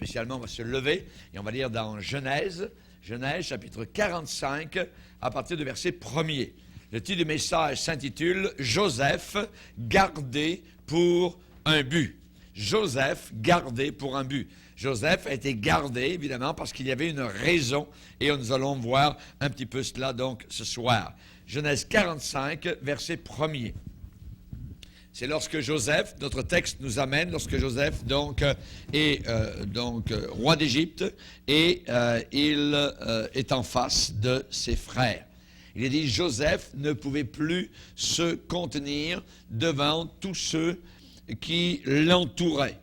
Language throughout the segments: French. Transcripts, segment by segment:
spécialement, on va se lever et on va lire dans Genèse chapitre 45, à partir du verset 1er. Le titre du message s'intitule « Joseph, gardé pour un but ». Joseph, gardé pour un but. Joseph a été gardé, évidemment, parce qu'il y avait une raison, et nous allons voir un petit peu cela, donc, ce soir. Genèse 45, verset 1er. C'est lorsque Joseph, notre texte nous amène, lorsque Joseph donc est roi d'Égypte et il est en face de ses frères. Il est dit Joseph ne pouvait plus se contenir devant tous ceux qui l'entouraient.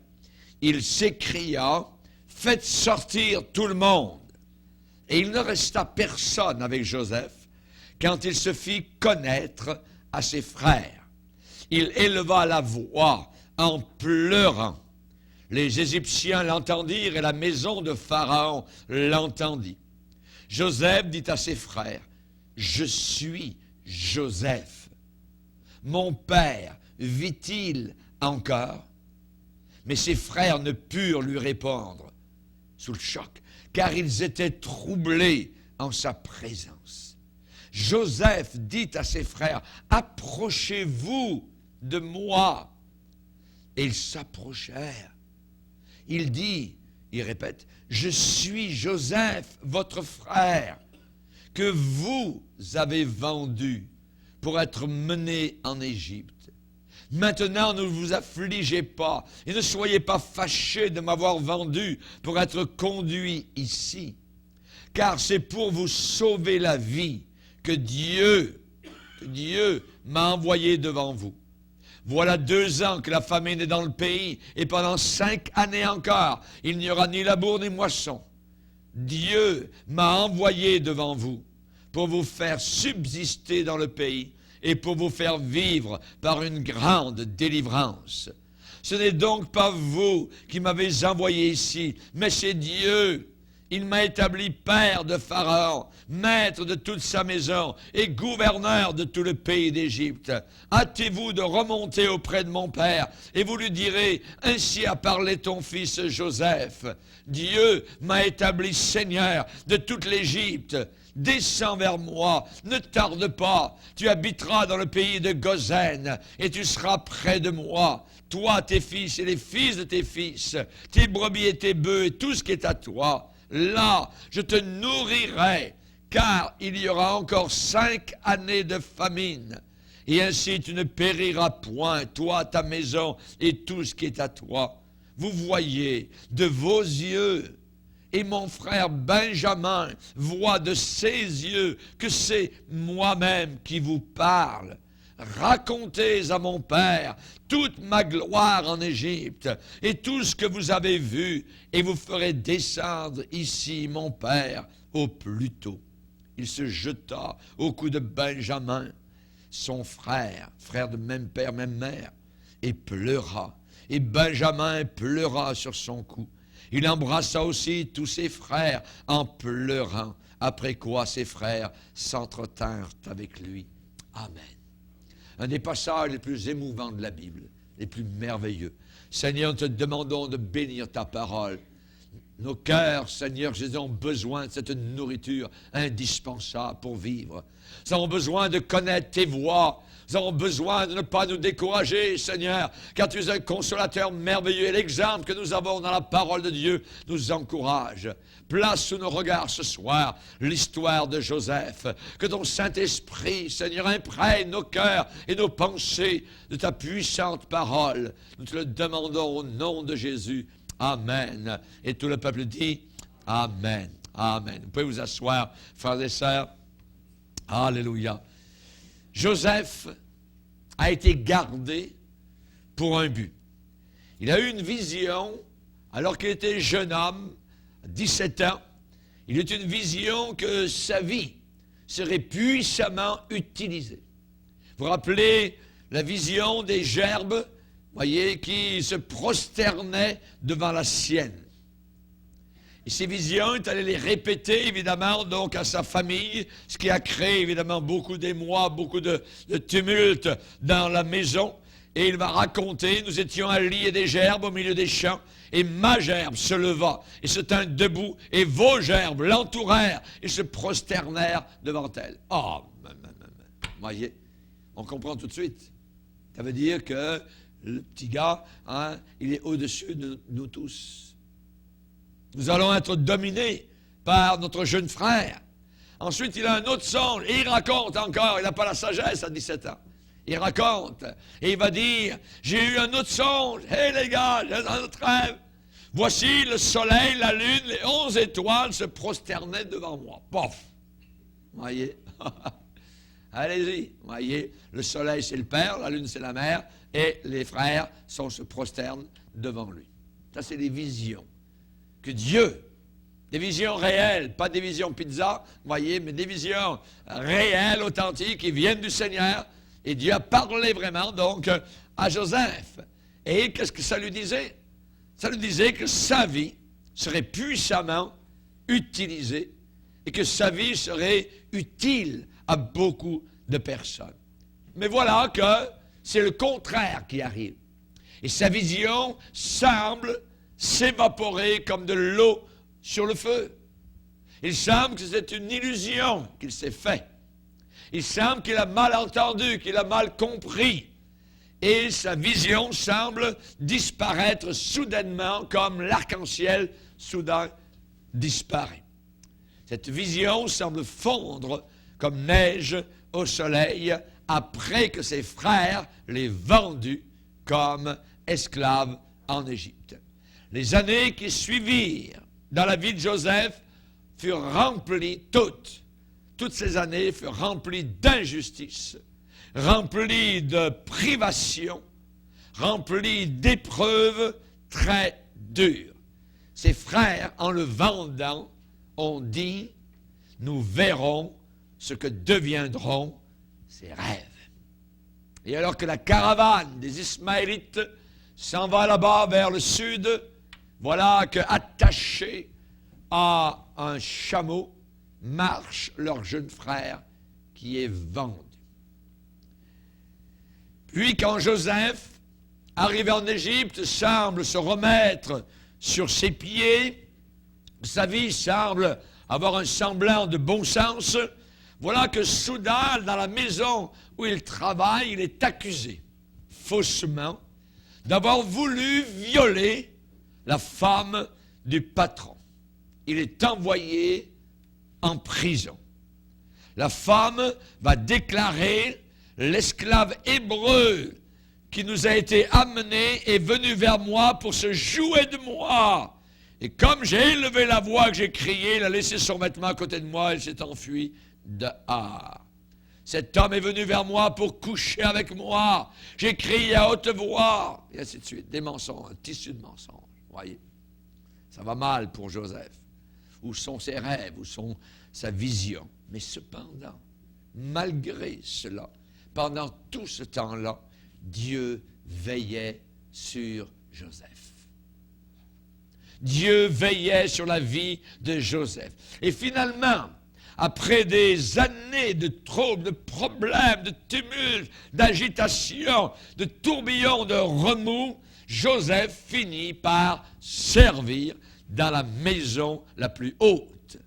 Il s'écria « Faites sortir tout le monde !» Et il ne resta personne avec Joseph quand il se fit connaître à ses frères. Il éleva la voix en pleurant. Les Égyptiens l'entendirent et la maison de Pharaon l'entendit. Joseph dit à ses frères, « Je suis Joseph. Mon père vit-il encore ?» Mais ses frères ne purent lui répondre sous le choc, car ils étaient troublés en sa présence. Joseph dit à ses frères, « Approchez-vous de moi. » Et ils s'approchèrent. Il dit, il répète, « Je suis Joseph, votre frère, que vous avez vendu pour être mené en Égypte. Maintenant, ne vous affligez pas et ne soyez pas fâchés de m'avoir vendu pour être conduit ici, car c'est pour vous sauver la vie que Dieu m'a envoyé devant vous. Voilà 2 ans que la famine est dans le pays, et pendant 5 années encore, il n'y aura ni labour ni moisson. Dieu m'a envoyé devant vous pour vous faire subsister dans le pays et pour vous faire vivre par une grande délivrance. Ce n'est donc pas vous qui m'avez envoyé ici, mais c'est Dieu. Il m'a établi père de Pharaon, maître de toute sa maison et gouverneur de tout le pays d'Égypte. Hâtez-vous de remonter auprès de mon père et vous lui direz, ainsi a parlé ton fils Joseph. Dieu m'a établi seigneur de toute l'Égypte. Descends vers moi, ne tarde pas, tu habiteras dans le pays de Goshen et tu seras près de moi. Toi, tes fils et les fils de tes fils, tes brebis et tes bœufs et tout ce qui est à toi. Là, je te nourrirai, car il y aura encore 5 années de famine. Et ainsi tu ne périras point, toi, ta maison et tout ce qui est à toi. Vous voyez de vos yeux, et mon frère Benjamin voit de ses yeux que c'est moi-même qui vous parle. Racontez à mon père toute ma gloire en Égypte et tout ce que vous avez vu, et vous ferez descendre ici mon père au plus tôt. Il se jeta au cou de Benjamin, son frère de même père, même mère, et pleura. Et Benjamin pleura sur son cou. Il embrassa aussi tous ses frères en pleurant, après quoi ses frères s'entretinrent avec lui. Amen. Un des passages les plus émouvants de la Bible, les plus merveilleux. Seigneur, nous te demandons de bénir ta parole. Nos cœurs, Seigneur Jésus, ont besoin de cette nourriture indispensable pour vivre. Nous avons besoin de connaître tes voies. Nous avons besoin de ne pas nous décourager, Seigneur, car tu es un consolateur merveilleux. Et l'exemple que nous avons dans la parole de Dieu nous encourage. Place sous nos regards ce soir l'histoire de Joseph. Que ton Saint-Esprit, Seigneur, imprègne nos cœurs et nos pensées de ta puissante parole. Nous te le demandons au nom de Jésus. Amen. Et tout le peuple dit Amen. Amen. Vous pouvez vous asseoir, frères et sœurs. Alléluia. Joseph a été gardé pour un but. Il a eu une vision alors qu'il était jeune homme, 17 ans. Il eut une vision que sa vie serait puissamment utilisée. Vous vous rappelez la vision des gerbes, voyez, qui se prosternaient devant la sienne. Et ces visions, il allait les répéter, évidemment, donc à sa famille, ce qui a créé, évidemment, beaucoup d'émoi, beaucoup de tumulte dans la maison. et il va raconter, nous étions un lit et des gerbes au milieu des champs, et ma gerbe se leva et se tint debout, et vos gerbes l'entourèrent et se prosternèrent devant elle. Oh, voyez, on comprend tout de suite. Ça veut dire que le petit gars, il est au-dessus de nous tous. Nous allons être dominés par notre jeune frère. Ensuite, il a un autre songe, et il raconte encore, il n'a pas la sagesse à 17 ans. Il raconte, et il va dire, j'ai eu un autre songe, hé les gars, j'ai un autre rêve. Voici le soleil, la lune, les 11 étoiles se prosternaient devant moi. Pof! Voyez? Allez-y, voyez, le soleil c'est le père, la lune c'est la mère, et les frères se prosternent devant lui. Ça c'est des visions que Dieu, des visions réelles, pas des visions pizza, voyez, mais des visions réelles, authentiques, qui viennent du Seigneur. Et Dieu a parlé vraiment donc à Joseph. Et qu'est-ce que ça lui disait? Ça lui disait que sa vie serait puissamment utilisée et que sa vie serait utile à beaucoup de personnes. Mais voilà que c'est le contraire qui arrive. Et sa vision semble s'évaporer comme de l'eau sur le feu. Il semble que c'est une illusion qu'il s'est faite. Il semble qu'il a mal entendu, qu'il a mal compris. Et sa vision semble disparaître soudainement comme l'arc-en-ciel soudain disparaît. Cette vision semble fondre comme neige au soleil après que ses frères l'aient vendu comme esclave en Égypte. Les années qui suivirent dans la vie de Joseph furent remplies toutes ces années furent remplies d'injustice, remplies de privations, remplies d'épreuves très dures. Ses frères, en le vendant, ont dit, nous verrons ce que deviendront ses rêves. Et alors que la caravane des Ismaélites s'en va là-bas vers le sud, voilà que, attaché à un chameau, marche leur jeune frère qui est vendu. Puis quand Joseph, arrivé en Égypte, semble se remettre sur ses pieds, sa vie semble avoir un semblant de bon sens, voilà que soudain, dans la maison où il travaille, il est accusé, faussement, d'avoir voulu violer la femme du patron. Il est envoyé en prison. La femme va déclarer, l'esclave hébreu qui nous a été amené est venu vers moi pour se jouer de moi. Et comme j'ai élevé la voix, que j'ai crié, il a laissé son vêtement à côté de moi, il s'est enfui dehors. Cet homme est venu vers moi pour coucher avec moi. J'ai crié à haute voix. Et ainsi de suite. Des mensonges, un tissu de mensonges. Voyez, ça va mal pour Joseph. Où sont ses rêves? Où sont sa vision? Mais cependant, malgré cela, pendant tout ce temps-là, Dieu veillait sur Joseph. Dieu veillait sur la vie de Joseph. Et finalement, après des années de troubles, de problèmes, de tumultes, d'agitation, de tourbillons, de remous, Joseph finit par servir dans la maison la plus haute,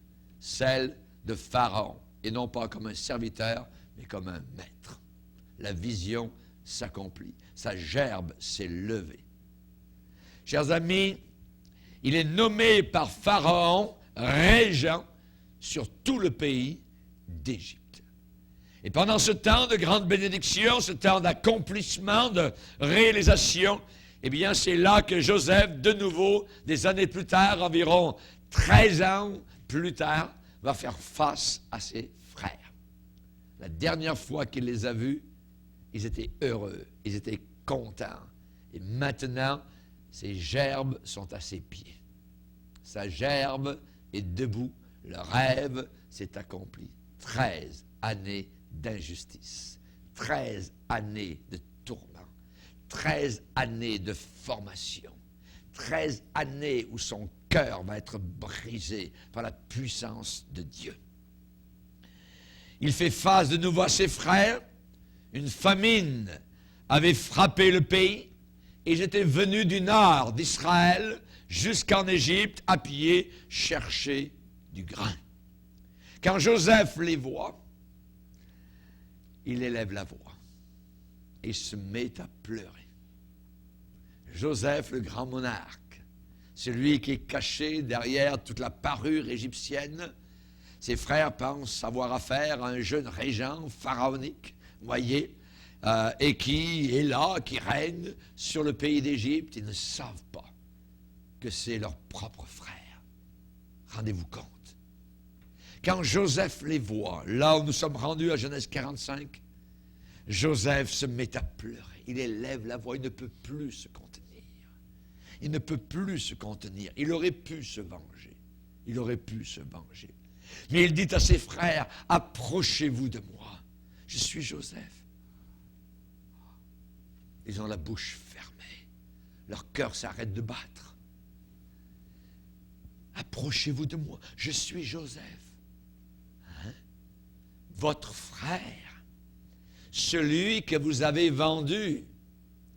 celle de Pharaon, et non pas comme un serviteur, mais comme un maître. La vision s'accomplit, sa gerbe s'est levée. Chers amis, il est nommé par Pharaon régent sur tout le pays d'Égypte. Et pendant ce temps de grande bénédiction, ce temps d'accomplissement, de réalisation, eh bien, c'est là que Joseph, de nouveau, des années plus tard, environ 13 ans plus tard, va faire face à ses frères. La dernière fois qu'il les a vus, ils étaient heureux, ils étaient contents. Et maintenant, ses gerbes sont à ses pieds. Sa gerbe est debout, le rêve s'est accompli. 13 années d'injustice, 13 années de tourment, 13 années de formation, 13 années où son cœur va être brisé par la puissance de Dieu. Il fait face de nouveau à ses frères. Une famine avaient frappé le pays, et ils étaient venus du nord d'Israël jusqu'en Égypte à pied chercher du grain. Quand Joseph les voit, il élève la voix et se met à pleurer. Joseph, le grand monarque, celui qui est caché derrière toute la parure égyptienne, ses frères pensent avoir affaire à un jeune régent pharaonique, voyez, et qui est là, qui règne sur le pays d'Égypte. Ils ne savent pas que c'est leur propre frère. Rendez-vous compte. Quand Joseph les voit, là où nous sommes rendus à Genèse 45, Joseph se met à pleurer. Il élève la voix, il ne peut plus se contenir. Il ne peut plus se contenir. Il aurait pu se venger. Il aurait pu se venger. Mais il dit à ses frères, approchez-vous de moi. Je suis Joseph. Ils ont la bouche fermée. Leur cœur s'arrête de battre. Approchez-vous de moi. Je suis Joseph. Hein? Votre frère, celui que vous avez vendu.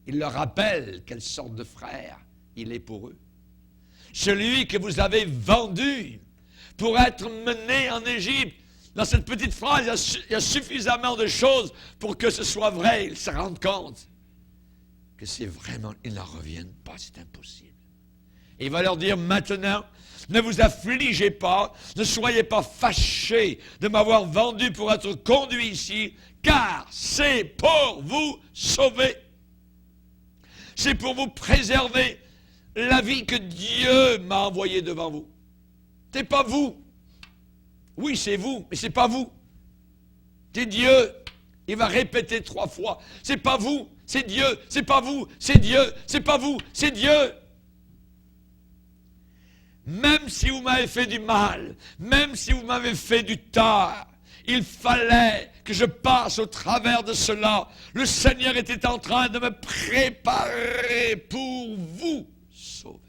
Il leur rappelle quelle sorte de frère il est pour eux. Celui que vous avez vendu pour être mené en Égypte. Dans cette petite phrase, il y a suffisamment de choses pour que ce soit vrai. Ils se rendent compte que c'est vraiment, ils n'en reviennent pas, c'est impossible. Et il va leur dire maintenant, ne vous affligez pas, ne soyez pas fâchés de m'avoir vendu pour être conduit ici, car c'est pour vous sauver. C'est pour vous préserver la vie que Dieu m'a envoyée devant vous. C'est pas vous. Oui, c'est vous, mais c'est pas vous. C'est Dieu. Il va répéter 3 fois. C'est pas vous, c'est Dieu. C'est pas vous, c'est Dieu. C'est pas vous, c'est Dieu. Même si vous m'avez fait du mal, même si vous m'avez fait du tort, il fallait que je passe au travers de cela. Le Seigneur était en train de me préparer pour vous sauver.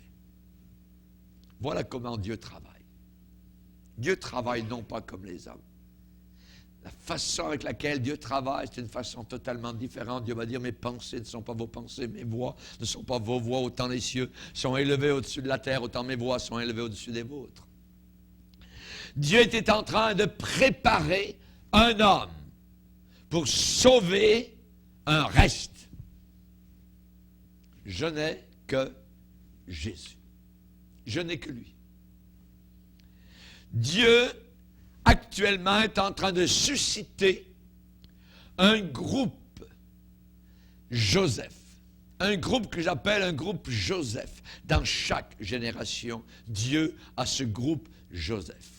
Voilà comment Dieu travaille. Dieu travaille non pas comme les hommes. La façon avec laquelle Dieu travaille, c'est une façon totalement différente. Dieu va dire, mes pensées ne sont pas vos pensées, mes voix ne sont pas vos voix, autant les cieux sont élevés au-dessus de la terre, autant mes voix sont élevées au-dessus des vôtres. Dieu était en train de préparer un homme pour sauver un reste. Je n'ai que Jésus. Je n'ai que lui. Dieu, actuellement, est en train de susciter un groupe Joseph. Un groupe que j'appelle un groupe Joseph. Dans chaque génération, Dieu a ce groupe Joseph.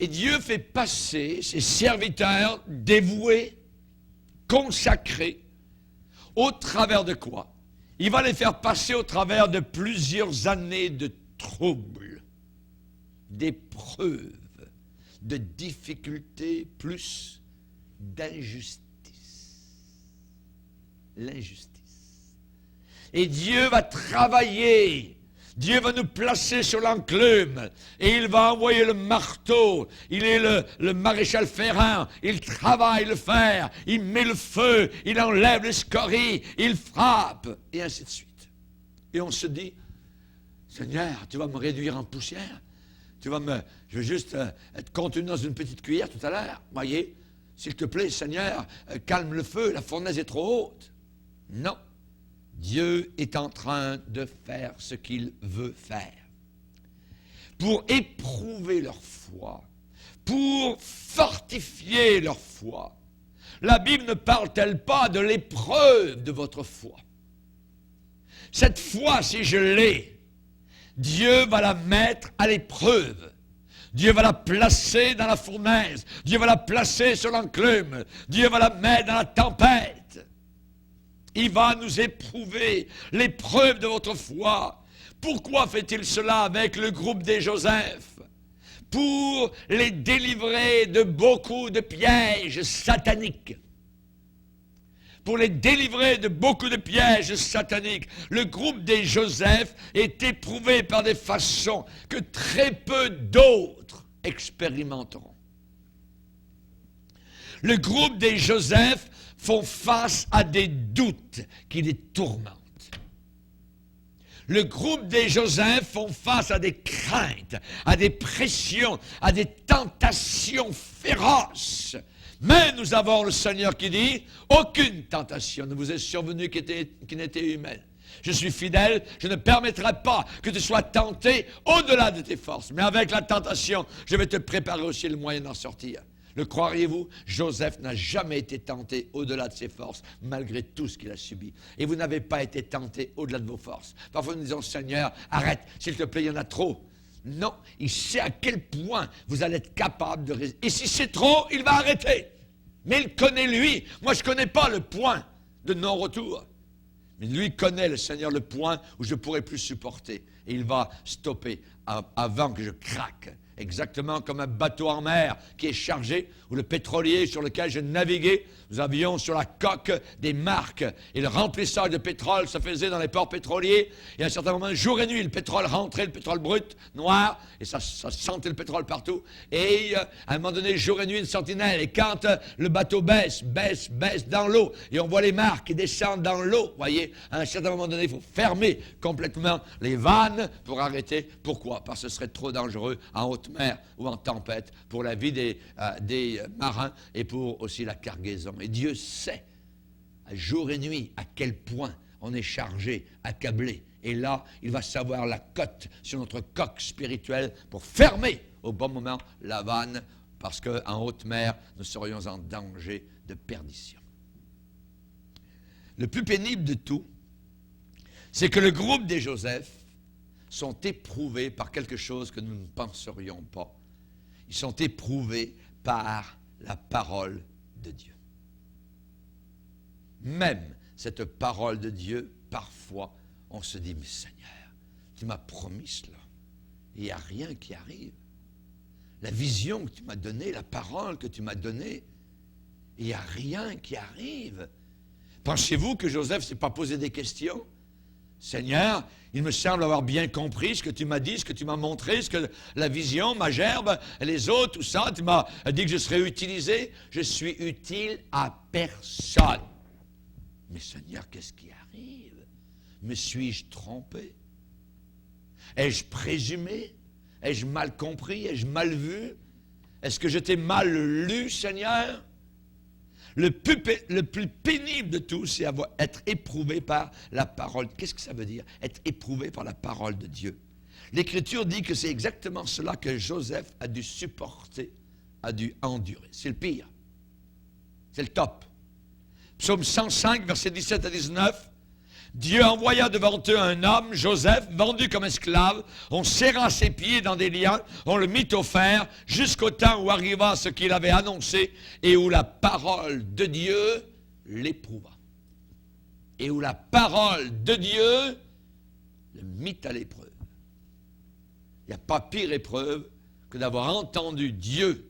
Et Dieu fait passer ses serviteurs dévoués, consacrés, au travers de quoi? Il va les faire passer au travers de plusieurs années de troubles, d'épreuves, de difficultés, plus d'injustice. L'injustice. Et Dieu va travailler. Dieu va nous placer sur l'enclume et il va envoyer le marteau. Il est le maréchal Ferrand. Il travaille le fer. Il met le feu. Il enlève les scories. Il frappe. Et ainsi de suite. Et on se dit, Seigneur, tu vas me réduire en poussière. Je vais juste être contenu dans une petite cuillère tout à l'heure. Voyez, s'il te plaît, Seigneur, calme le feu. La fournaise est trop haute. Non. Dieu est en train de faire ce qu'il veut faire. Pour éprouver leur foi, pour fortifier leur foi. La Bible ne parle-t-elle pas de l'épreuve de votre foi? Cette foi, si je l'ai, Dieu va la mettre à l'épreuve. Dieu va la placer dans la fournaise. Dieu va la placer sur l'enclume. Dieu va la mettre dans la tempête. Il va nous éprouver l'épreuve de votre foi. Pourquoi fait-il cela avec le groupe des Joseph? Pour les délivrer de beaucoup de pièges sataniques. Pour les délivrer de beaucoup de pièges sataniques. Le groupe des Joseph est éprouvé par des façons que très peu d'autres expérimenteront. Le groupe des Joseph font face à des doutes qui les tourmentent. Le groupe des Joseph font face à des craintes, à des pressions, à des tentations féroces. Mais nous avons le Seigneur qui dit, aucune tentation ne vous est survenue qui n'était humaine. Je suis fidèle, je ne permettrai pas que tu sois tenté au-delà de tes forces. Mais avec la tentation, je vais te préparer aussi le moyen d'en sortir. Le croiriez-vous? Joseph n'a jamais été tenté au-delà de ses forces, malgré tout ce qu'il a subi. Et vous n'avez pas été tenté au-delà de vos forces. Parfois nous disons, Seigneur, arrête, s'il te plaît, il y en a trop. Non, il sait à quel point vous allez être capable de résister. Et si c'est trop, il va arrêter. Mais il connaît lui. Moi, je ne connais pas le point de non-retour. Mais lui connaît, le Seigneur, le point où je ne pourrai plus supporter. Et il va stopper avant que je craque. Exactement comme un bateau en mer qui est chargé, ou le pétrolier sur lequel je naviguais. Nous avions sur la coque des marques. Et le remplissage de pétrole se faisait dans les ports pétroliers. Et à un certain moment, jour et nuit, le pétrole rentrait, le pétrole brut, noir. Et ça sentait le pétrole partout. Et à un moment donné, jour et nuit, une sentinelle. Et quand le bateau baisse dans l'eau, et on voit les marques qui descendent dans l'eau, voyez, à un certain moment donné, il faut fermer complètement les vannes pour arrêter. Pourquoi? Parce que ce serait trop dangereux en haute mer ou en tempête pour la vie des marins et pour aussi la cargaison. Et Dieu sait, jour et nuit, à quel point on est chargé, accablé. Et là, il va savoir la cote sur notre coque spirituelle pour fermer au bon moment la vanne, parce qu'en haute mer, nous serions en danger de perdition. Le plus pénible de tout, c'est que le groupe des Joseph sont éprouvés par quelque chose que nous ne penserions pas. Ils sont éprouvés par la parole de Dieu. Même cette parole de Dieu, parfois, on se dit, mais Seigneur, tu m'as promis cela. Il n'y a rien qui arrive. La vision que tu m'as donnée, la parole que tu m'as donnée, il n'y a rien qui arrive. Pensez-vous que Joseph ne s'est pas posé des questions? Seigneur, il me semble avoir bien compris ce que tu m'as dit, ce que tu m'as montré, ce que la vision, ma gerbe, les autres, tout ça, tu m'as dit que je serais utilisé. Je suis utile à personne. Mais Seigneur, qu'est-ce qui arrive? Me suis-je trompé? Ai-je présumé? Ai-je mal compris? Ai-je mal vu? Est-ce que je t'ai mal lu, Seigneur? Le plus pénible de tout, c'est être éprouvé par la parole. Qu'est-ce que ça veut dire, être éprouvé par la parole de Dieu? L'Écriture dit que c'est exactement cela que Joseph a dû supporter, a dû endurer. C'est le pire. C'est le top. Psaume 105, versets 17 à 19. Dieu envoya devant eux un homme, Joseph, vendu comme esclave. On serra ses pieds dans des liens, on le mit au fer, jusqu'au temps où arriva ce qu'il avait annoncé et où la parole de Dieu l'éprouva. Et où la parole de Dieu le mit à l'épreuve. Il n'y a pas pire épreuve que d'avoir entendu Dieu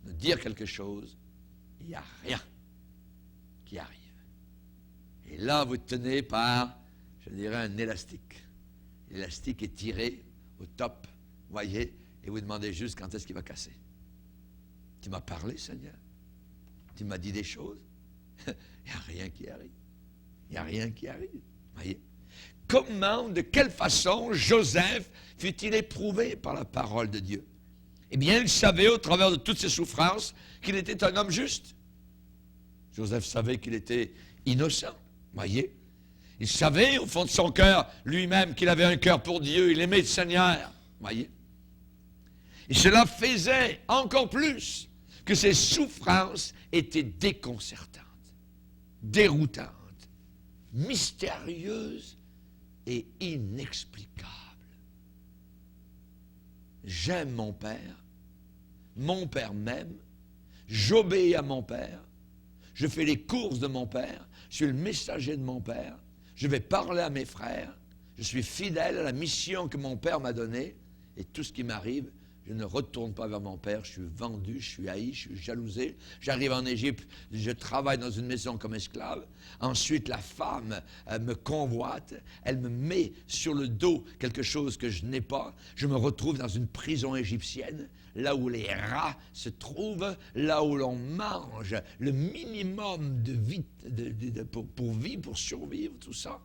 nous dire quelque chose. Il n'y a rien qui arrive. Et là, vous tenez par, je dirais, un élastique. L'élastique est tiré au top, voyez, et vous demandez juste quand est-ce qu'il va casser. Tu m'as parlé, Seigneur. Tu m'as dit des choses. Il n'y a rien qui arrive. Il n'y a rien qui arrive. Voyez. Comment, de quelle façon Joseph fut-il éprouvé par la parole de Dieu? Eh bien, il savait, au travers de toutes ses souffrances, qu'il était un homme juste. Joseph savait qu'il était innocent. Voyez, il savait au fond de son cœur lui-même qu'il avait un cœur pour Dieu, il aimait le Seigneur. Voyez, et cela faisait encore plus que ses souffrances étaient déconcertantes, déroutantes, mystérieuses et inexplicables. J'aime mon Père m'aime, j'obéis à mon Père, je fais les courses de mon Père, je suis le messager de mon Père, je vais parler à mes frères, je suis fidèle à la mission que mon Père m'a donnée, et tout ce qui m'arrive, Je ne retourne pas vers mon père, je suis vendu, je suis haï, je suis jalousé. J'arrive en Égypte, je travaille dans une maison comme esclave. Ensuite, la femme me convoite, elle me met sur le dos quelque chose que je n'ai pas. Je me retrouve dans une prison égyptienne, là où les rats se trouvent, là où l'on mange le minimum de vie pour vivre, pour survivre, tout ça.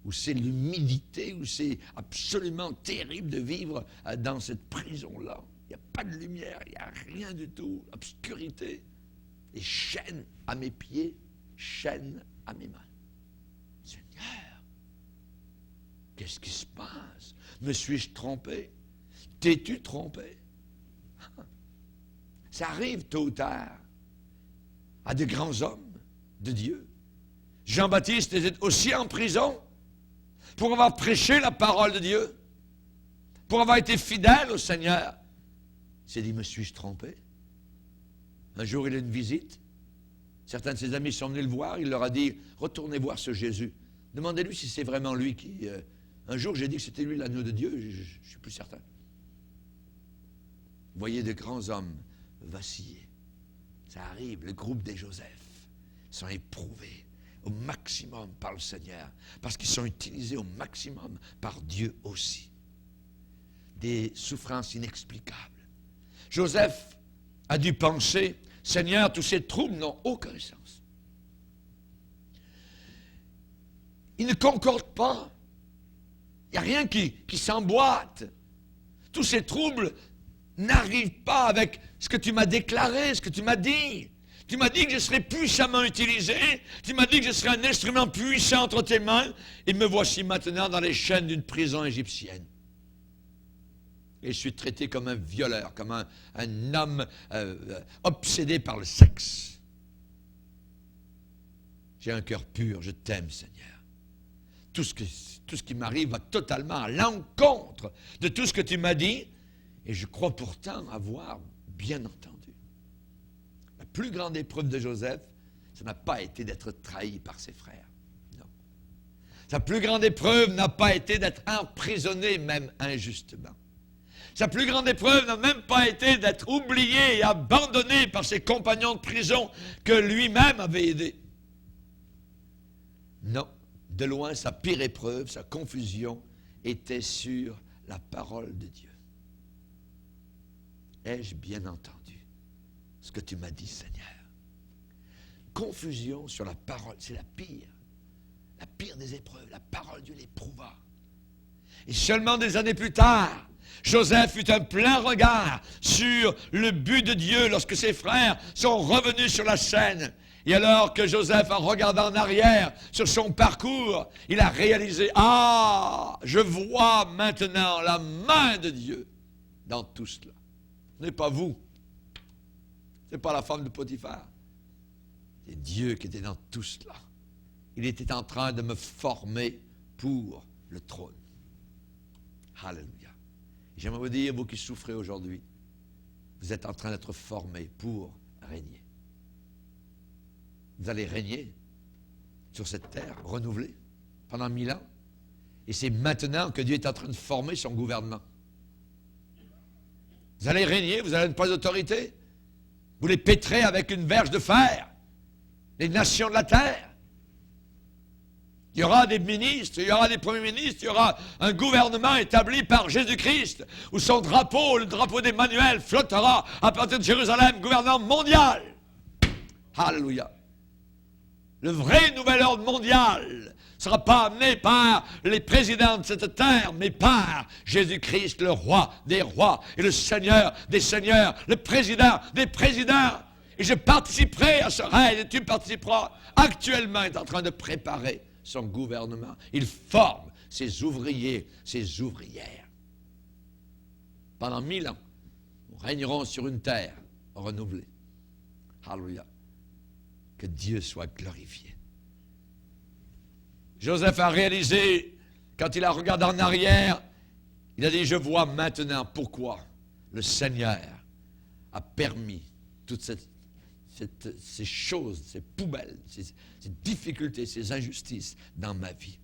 Où c'est l'humidité, où c'est absolument terrible de vivre dans cette prison-là. Il n'y a pas de lumière, il n'y a rien du tout, obscurité. Et chaînes à mes pieds, chaînes à mes mains. Seigneur, qu'est-ce qui se passe? Me suis-je trompé? T'es-tu trompé? Ça arrive tôt ou tard à de grands hommes de Dieu. Jean-Baptiste était aussi en prison pour avoir prêché la parole de Dieu, pour avoir été fidèle au Seigneur. Il s'est dit, me suis-je trompé? Un jour, il a une visite. Certains de ses amis sont venus le voir. Il leur a dit, retournez voir ce Jésus. Demandez-lui si c'est vraiment lui qui... Un jour, j'ai dit que c'était lui l'agneau de Dieu. Je ne suis plus certain. Vous voyez de grands hommes vaciller. Ça arrive, le groupe des Joseph sont éprouvés au maximum par le Seigneur, parce qu'ils sont utilisés au maximum par Dieu aussi. Des souffrances inexplicables. Joseph a dû penser, Seigneur, tous ces troubles n'ont aucun sens. Ils ne concordent pas. Il n'y a rien qui s'emboîte. Tous ces troubles n'arrivent pas avec ce que tu m'as déclaré, ce que tu m'as dit. Tu m'as dit que je serais puissamment utilisé. Tu m'as dit que je serais un instrument puissant entre tes mains. Et me voici maintenant dans les chaînes d'une prison égyptienne. Et je suis traité comme un violeur, comme un homme obsédé par le sexe. J'ai un cœur pur, je t'aime, Seigneur. Tout ce qui m'arrive va totalement à l'encontre de tout ce que tu m'as dit. Et je crois pourtant avoir bien entendu. La plus grande épreuve de Joseph, ça n'a pas été d'être trahi par ses frères. Non. Sa plus grande épreuve n'a pas été d'être emprisonné, même injustement. Sa plus grande épreuve n'a même pas été d'être oublié et abandonné par ses compagnons de prison que lui-même avait aidés. Non, de loin, sa pire épreuve, sa confusion, était sur la parole de Dieu. Ai-je bien entendu ce que tu m'as dit, Seigneur? Confusion sur la parole, c'est la pire des épreuves. La parole de Dieu l'éprouva. Et seulement des années plus tard, Joseph eut un plein regard sur le but de Dieu lorsque ses frères sont revenus sur la scène. Et alors que Joseph, en regardant en arrière sur son parcours, il a réalisé, ah, je vois maintenant la main de Dieu dans tout cela. Ce n'est pas vous. Ce n'est pas la femme de Potiphar. C'est Dieu qui était dans tout cela. Il était en train de me former pour le trône. Alléluia. J'aimerais vous dire, vous qui souffrez aujourd'hui, vous êtes en train d'être formés pour régner. Vous allez régner sur cette terre renouvelée pendant 1000 ans. Et c'est maintenant que Dieu est en train de former son gouvernement. Vous allez régner, vous n'avez pas d'autorité. Vous les pétrez avec une verge de fer. Les nations de la terre. Il y aura des ministres, il y aura des premiers ministres, il y aura un gouvernement établi par Jésus-Christ, où son drapeau, le drapeau d'Emmanuel, flottera à partir de Jérusalem, gouvernement mondial. Alléluia. Le vrai nouvel ordre mondial ne sera pas amené par les présidents de cette terre, mais par Jésus-Christ, le roi des rois et le Seigneur des seigneurs, le président des présidents. Et je participerai à ce règne, et tu participeras. Actuellement, il est en train de préparer son gouvernement. Il forme ses ouvriers, ses ouvrières. Pendant 1000 ans, nous régnerons sur une terre renouvelée. Alléluia. Que Dieu soit glorifié. Joseph a réalisé, quand il a regardé en arrière, il a dit, je vois maintenant pourquoi le Seigneur a permis toutes ces choses, ces poubelles, ces difficultés, ces injustices dans ma vie.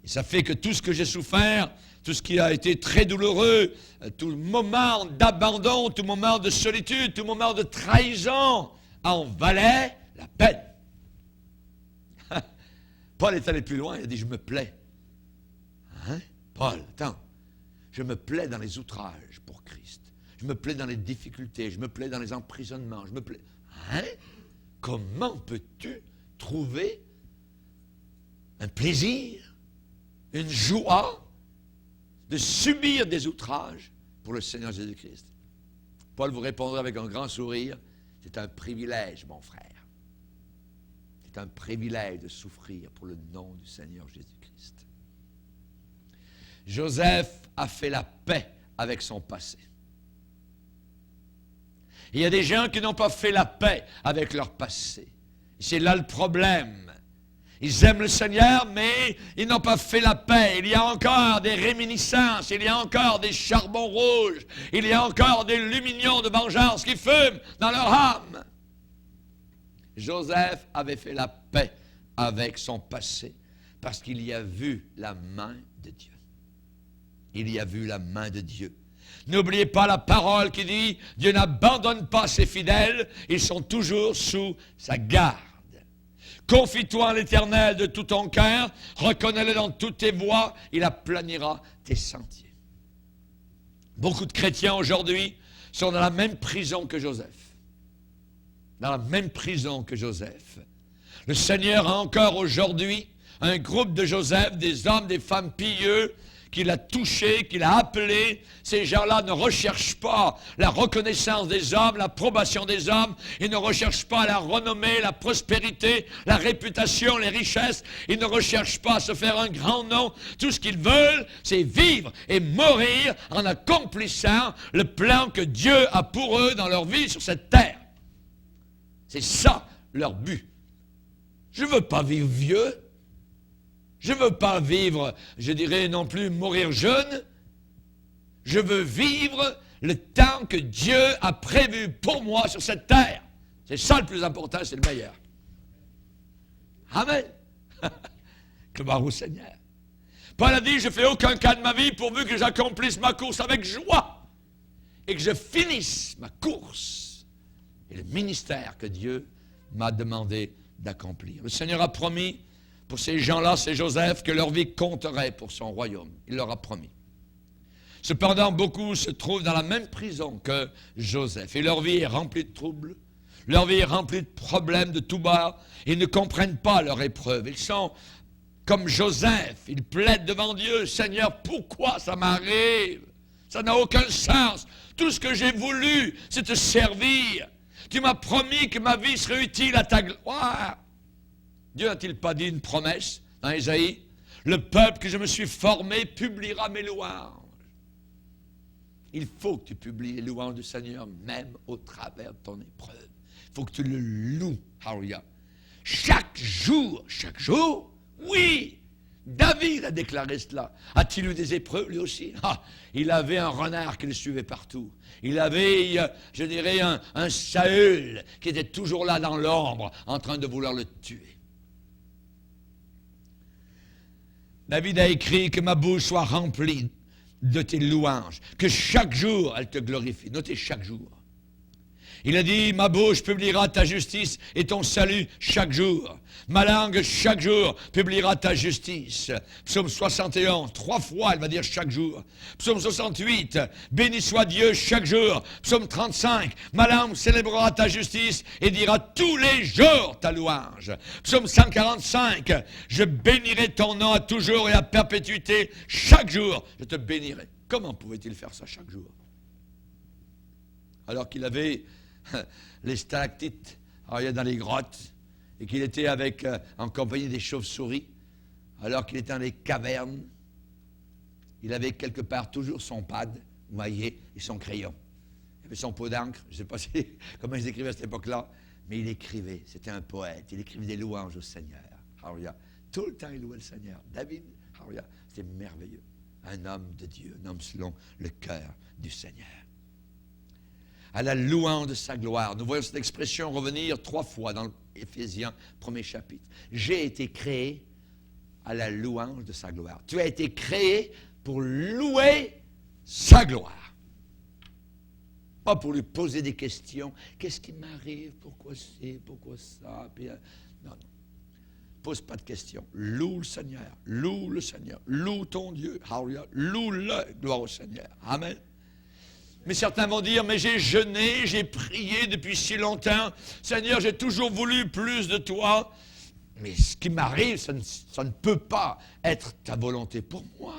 Et ça fait que tout ce que j'ai souffert, tout ce qui a été très douloureux, tout moment d'abandon, tout moment de solitude, tout moment de trahison, en valait la peine. Paul est allé plus loin, il a dit, je me plais. Hein? Paul, attends, je me plais dans les outrages pour Christ. Je me plais dans les difficultés, je me plais dans les emprisonnements, je me plais. Hein? Comment peux-tu trouver un plaisir, une joie de subir des outrages pour le Seigneur Jésus-Christ? Paul vous répondra avec un grand sourire, c'est un privilège, mon frère. C'est un privilège de souffrir pour le nom du Seigneur Jésus-Christ. Joseph a fait la paix avec son passé. Il y a des gens qui n'ont pas fait la paix avec leur passé. C'est là le problème. Ils aiment le Seigneur, mais ils n'ont pas fait la paix. Il y a encore des réminiscences, il y a encore des charbons rouges, il y a encore des lumignon de vengeance qui fument dans leur âme. Joseph avait fait la paix avec son passé parce qu'il y a vu la main de Dieu. Il y a vu la main de Dieu. N'oubliez pas la parole qui dit « Dieu n'abandonne pas ses fidèles, ils sont toujours sous sa garde. » Confie-toi en l'Éternel de tout ton cœur, reconnais-le dans toutes tes voies, il aplanira tes sentiers. Beaucoup de chrétiens aujourd'hui sont dans la même prison que Joseph. Dans la même prison que Joseph. Le Seigneur a encore aujourd'hui un groupe de Joseph, des hommes, des femmes pieux, qu'il a touchés, qu'il a appelés. Ces gens-là ne recherchent pas la reconnaissance des hommes, l'approbation des hommes. Ils ne recherchent pas la renommée, la prospérité, la réputation, les richesses. Ils ne recherchent pas à se faire un grand nom. Tout ce qu'ils veulent, c'est vivre et mourir en accomplissant le plan que Dieu a pour eux dans leur vie sur cette terre. C'est ça leur but. Je ne veux pas vivre vieux. Je ne veux pas vivre, je dirais non plus mourir jeune. Je veux vivre le temps que Dieu a prévu pour moi sur cette terre. C'est ça le plus important, c'est le meilleur. Amen. Gloire au Seigneur. Paul a dit, je ne fais aucun cas de ma vie pourvu que j'accomplisse ma course avec joie et que je finisse ma course et le ministère que Dieu m'a demandé d'accomplir. Le Seigneur a promis pour ces gens-là, c'est Joseph, que leur vie compterait pour son royaume. Il leur a promis. Cependant, beaucoup se trouvent dans la même prison que Joseph. Et leur vie est remplie de troubles. Leur vie est remplie de problèmes de tout bas. Ils ne comprennent pas leur épreuve. Ils sont comme Joseph. Ils plaident devant Dieu. Seigneur, pourquoi ça m'arrive? Ça n'a aucun sens. Tout ce que j'ai voulu, c'est te servir. Tu m'as promis que ma vie serait utile à ta gloire. Dieu n'a-t-il pas dit une promesse dans Ésaïe? Le peuple que je me suis formé publiera mes louanges. Il faut que tu publies les louanges du Seigneur, même au travers de ton épreuve. Il faut que tu le loues. Alléluia. Chaque jour, oui. David a déclaré cela. A-t-il eu des épreuves, lui aussi? Il avait un renard qui le suivait partout. Il avait, je dirais, un Saül qui était toujours là dans l'ombre, en train de vouloir le tuer. David a écrit que ma bouche soit remplie de tes louanges, que chaque jour elle te glorifie. Notez chaque jour. Il a dit, ma bouche publiera ta justice et ton salut chaque jour. Ma langue chaque jour publiera ta justice. Psaume 71, 3 fois elle va dire chaque jour. Psaume 68, béni soit Dieu chaque jour. Psaume 35, ma langue célébrera ta justice et dira tous les jours ta louange. Psaume 145, je bénirai ton nom à toujours et à perpétuité. Chaque jour, je te bénirai. Comment pouvait-il faire ça chaque jour? Alors qu'il avait les stalactites dans les grottes et qu'il était en compagnie des chauves-souris, alors qu'il était dans les cavernes, il avait quelque part toujours son pad, vous voyez, et son crayon. Il avait son pot d'encre, je ne sais pas comment ils écrivaient à cette époque-là, mais il écrivait, c'était un poète, il écrivait des louanges au Seigneur. Alléluia. Tout le temps il louait le Seigneur. David, alléluia, c'était merveilleux. Un homme de Dieu, un homme selon le cœur du Seigneur. À la louange de sa gloire. Nous voyons cette expression revenir 3 fois dans Éphésiens, 1er chapitre. J'ai été créé à la louange de sa gloire. Tu as été créé pour louer sa gloire. Pas pour lui poser des questions. Qu'est-ce qui m'arrive? Pourquoi c'est? Pourquoi ça? Puis, non. Pose pas de questions. Loue le Seigneur. Loue le Seigneur. Loue ton Dieu. Hallelujah. Loue-le. Gloire au Seigneur. Amen. Mais certains vont dire, mais j'ai jeûné, j'ai prié depuis si longtemps. Seigneur, j'ai toujours voulu plus de toi. Mais ce qui m'arrive, ça ne peut pas être ta volonté pour moi.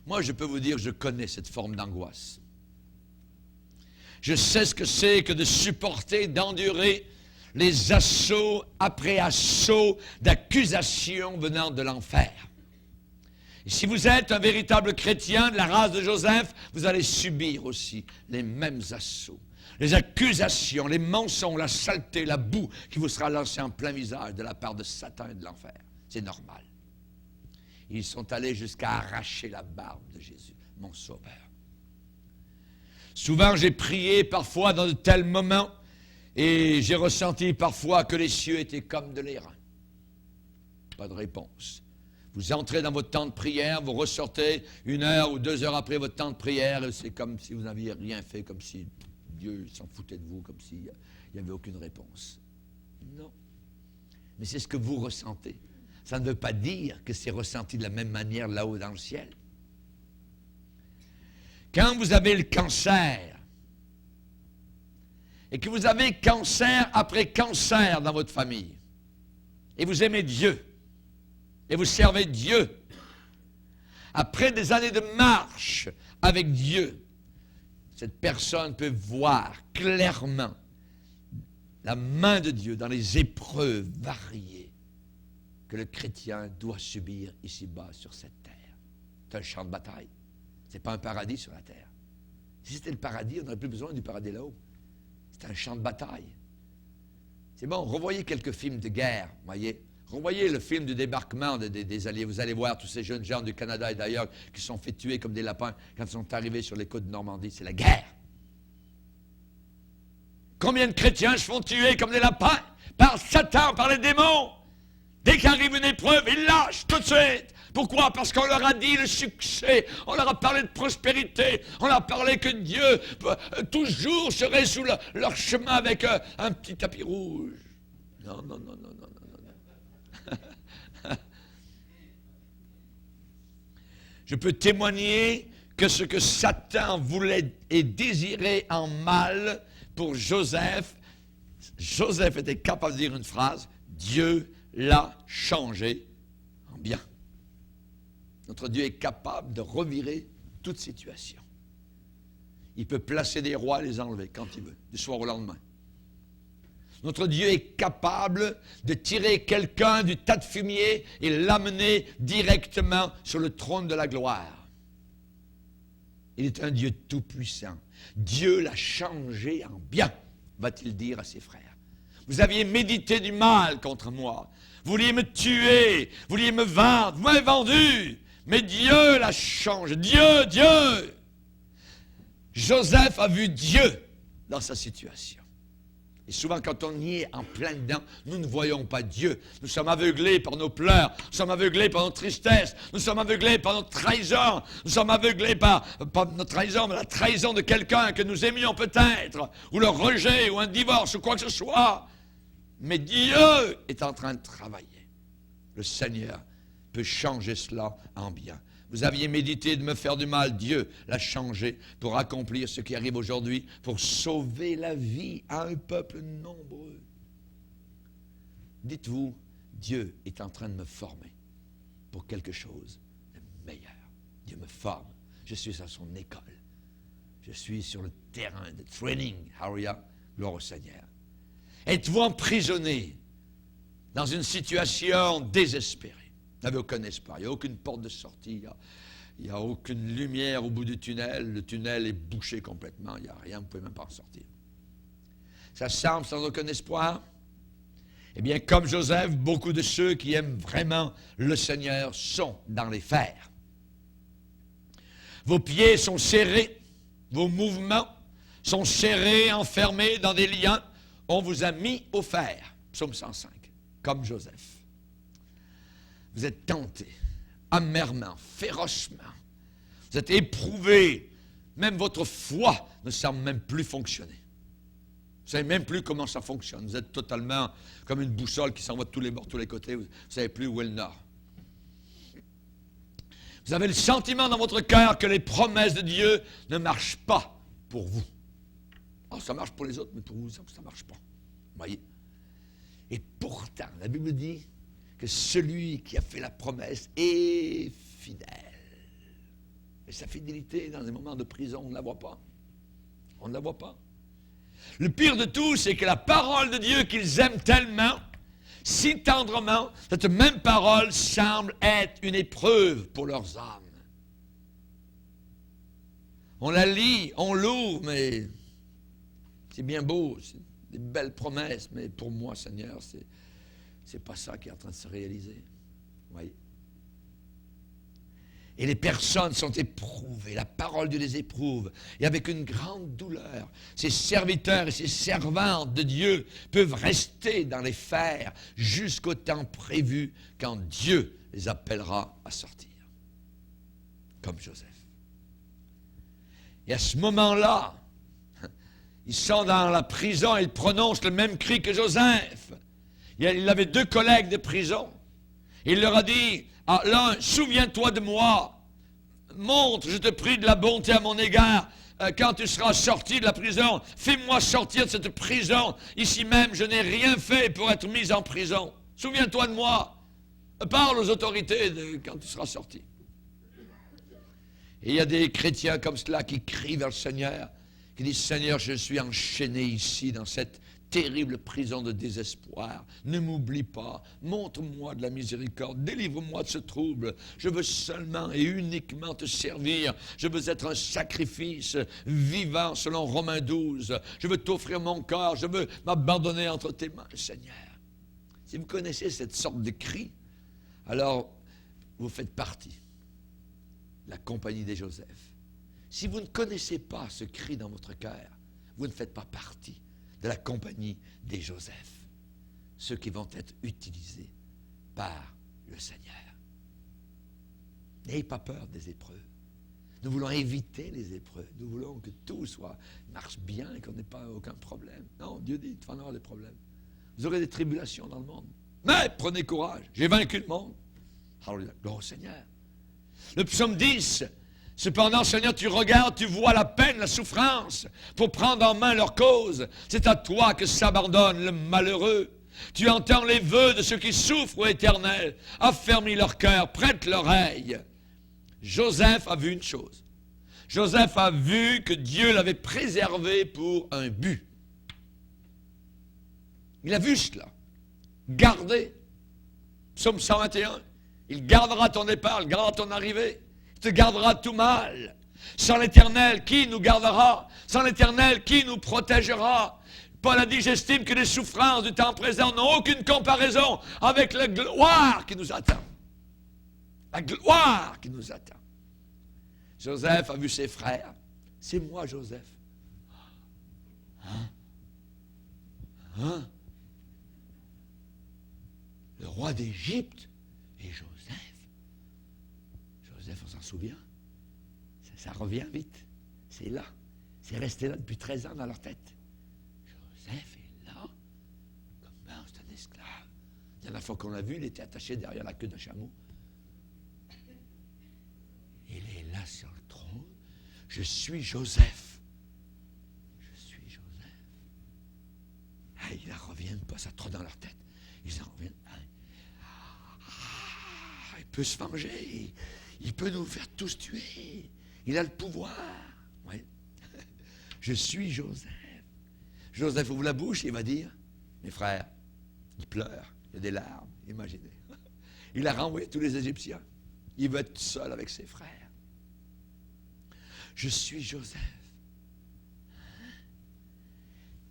Moi, je peux vous dire, je connais cette forme d'angoisse. Je sais ce que c'est que de supporter, d'endurer les assauts après assauts d'accusations venant de l'enfer. Et si vous êtes un véritable chrétien de la race de Joseph, vous allez subir aussi les mêmes assauts. Les accusations, les mensonges, la saleté, la boue qui vous sera lancée en plein visage de la part de Satan et de l'enfer. C'est normal. Ils sont allés jusqu'à arracher la barbe de Jésus, mon sauveur. Souvent, j'ai prié parfois dans de tels moments et j'ai ressenti parfois que les cieux étaient comme de l'airain. Pas de réponse. Vous entrez dans votre temps de prière, vous ressortez 1 heure ou 2 heures après votre temps de prière et c'est comme si vous n'aviez rien fait, comme si Dieu s'en foutait de vous, comme s'il n'y avait aucune réponse. Non. Mais c'est ce que vous ressentez. Ça ne veut pas dire que c'est ressenti de la même manière là-haut dans le ciel. Quand vous avez le cancer, et que vous avez cancer après cancer dans votre famille, et vous aimez Dieu, et vous servez Dieu, après des années de marche avec Dieu, cette personne peut voir clairement la main de Dieu dans les épreuves variées que le chrétien doit subir ici-bas sur cette terre. C'est un champ de bataille. Ce n'est pas un paradis sur la terre. Si c'était le paradis, on n'aurait plus besoin du paradis là-haut. C'est un champ de bataille. C'est bon, revoyez quelques films de guerre, voyez. Revoyez le film du débarquement des Alliés. Vous allez voir tous ces jeunes gens du Canada et d'ailleurs qui se sont fait tuer comme des lapins quand ils sont arrivés sur les côtes de Normandie. C'est la guerre. Combien de chrétiens se font tuer comme des lapins par Satan, par les démons? Dès qu'arrive une épreuve, ils lâchent tout de suite. Pourquoi? Parce qu'on leur a dit le succès, on leur a parlé de prospérité, on leur a parlé que Dieu toujours serait sous leur chemin avec un petit tapis rouge. Non. Je peux témoigner que ce que Satan voulait et désirait en mal pour Joseph, Joseph était capable de dire une phrase, Dieu l'a changé en bien. Notre Dieu est capable de revirer toute situation. Il peut placer des rois et les enlever quand il veut, du soir au lendemain. Notre Dieu est capable de tirer quelqu'un du tas de fumier et l'amener directement sur le trône de la gloire. Il est un Dieu tout-puissant. Dieu l'a changé en bien, va-t-il dire à ses frères. Vous aviez médité du mal contre moi. Vous vouliez me tuer, vous vouliez me vendre, vous m'avez vendu. Mais Dieu l'a changé. Dieu. Joseph a vu Dieu dans sa situation. Et souvent, quand on y est en plein dedans, nous ne voyons pas Dieu. Nous sommes aveuglés par nos pleurs. Nous sommes aveuglés par nos tristesses. Nous sommes aveuglés par notre trahison. Nous sommes aveuglés par notre trahison, mais la trahison de quelqu'un que nous aimions peut-être, ou le rejet, ou un divorce, ou quoi que ce soit. Mais Dieu est en train de travailler. Le Seigneur peut changer cela en bien. Vous aviez médité de me faire du mal, Dieu l'a changé pour accomplir ce qui arrive aujourd'hui, pour sauver la vie à un peuple nombreux. Dites-vous, Dieu est en train de me former pour quelque chose de meilleur. Dieu me forme. Je suis à son école. Je suis sur le terrain de training. Hallelujah. Gloire au Seigneur. Êtes-vous emprisonné dans une situation désespérée? Vous n'avez aucun espoir, il n'y a aucune porte de sortie, il n'y a aucune lumière au bout du tunnel, le tunnel est bouché complètement, il n'y a rien, vous ne pouvez même pas en sortir. Ça semble sans aucun espoir? Eh bien, comme Joseph, beaucoup de ceux qui aiment vraiment le Seigneur sont dans les fers. Vos pieds sont serrés, vos mouvements sont serrés, enfermés dans des liens. On vous a mis au fer, psaume 105, comme Joseph. Vous êtes tentés, amèrement, férocement. Vous êtes éprouvés. Même votre foi ne semble même plus fonctionner. Vous ne savez même plus comment ça fonctionne. Vous êtes totalement comme une boussole qui s'en va de tous les bords, de tous les côtés. Vous ne savez plus où est le nord. Vous avez le sentiment dans votre cœur que les promesses de Dieu ne marchent pas pour vous. Oh, ça marche pour les autres, mais pour vous, ça ne marche pas. Vous voyez? Et pourtant, la Bible dit que celui qui a fait la promesse est fidèle. Et sa fidélité, dans les moments de prison, on ne la voit pas. On ne la voit pas. Le pire de tout, c'est que la parole de Dieu qu'ils aiment tellement, si tendrement, cette même parole semble être une épreuve pour leurs âmes. On la lit, on l'ouvre, mais c'est bien beau, c'est des belles promesses, mais pour moi, Seigneur, c'est pas ça qui est en train de se réaliser. Vous voyez? Et les personnes sont éprouvées, la parole Dieu les éprouve. Et avec une grande douleur, ces serviteurs et ces servantes de Dieu peuvent rester dans les fers jusqu'au temps prévu quand Dieu les appellera à sortir. Comme Joseph. Et à ce moment-là, ils sont dans la prison et ils prononcent le même cri que Joseph. Il avait 2 collègues de prison. Il leur a dit, à l'un, souviens-toi de moi, montre, je te prie, de la bonté à mon égard, quand tu seras sorti de la prison, fais-moi sortir de cette prison, ici même, je n'ai rien fait pour être mis en prison, souviens-toi de moi, parle aux autorités quand tu seras sorti. Et il y a des chrétiens comme cela qui crient vers le Seigneur, qui disent, Seigneur, je suis enchaîné ici dans cette terrible prison de désespoir. Ne m'oublie pas. Montre-moi de la miséricorde. Délivre-moi de ce trouble. Je veux seulement et uniquement te servir. Je veux être un sacrifice vivant selon Romains 12. Je veux t'offrir mon corps. Je veux m'abandonner entre tes mains, Seigneur. Si vous connaissez cette sorte de cri, alors vous faites partie de la compagnie des Joseph. Si vous ne connaissez pas ce cri dans votre cœur, vous ne faites pas partie de la compagnie des Joseph, ceux qui vont être utilisés par le Seigneur. N'ayez pas peur des épreuves. Nous voulons éviter les épreuves. Nous voulons que tout marche bien et qu'on n'ait pas aucun problème. Non, Dieu dit, il va y avoir des problèmes. Vous aurez des tribulations dans le monde. Mais prenez courage, j'ai vaincu le monde. Alléluia, gloire au Seigneur. Le psaume 10, cependant, Seigneur, tu regardes, tu vois la peine, la souffrance, pour prendre en main leur cause. C'est à toi que s'abandonne le malheureux. Tu entends les vœux de ceux qui souffrent, ô Éternel. Affermis leur cœur, prête l'oreille. Joseph a vu une chose. Joseph a vu que Dieu l'avait préservé pour un but. Il a vu cela. Gardé. Psaume 121. Il gardera ton départ, il gardera ton arrivée. Il te gardera tout mal. Sans l'Éternel, qui nous gardera? Sans l'Éternel, qui nous protégera? Paul a dit, j'estime que les souffrances du temps présent n'ont aucune comparaison avec la gloire qui nous attend. La gloire qui nous attend. Joseph a vu ses frères. C'est moi, Joseph. Le roi d'Égypte et Joseph. Joseph, on s'en souvient. Ça revient vite. C'est là. C'est resté là depuis 13 ans dans leur tête. Joseph est là. Comment c'est un esclave. La dernière fois qu'on l'a vu, il était attaché derrière la queue d'un chameau. Il est là sur le trône. Je suis Joseph. Je suis Joseph. Ah, ils en reviennent pas, ça trotte dans leur tête. Ils en reviennent. Il peut se venger. Il peut nous faire tous tuer. Il a le pouvoir. Oui. Je suis Joseph. Joseph ouvre la bouche et il va dire, mes frères, il pleure, il y a des larmes, imaginez. Il a renvoyé tous les Égyptiens. Il veut être tout seul avec ses frères. Je suis Joseph.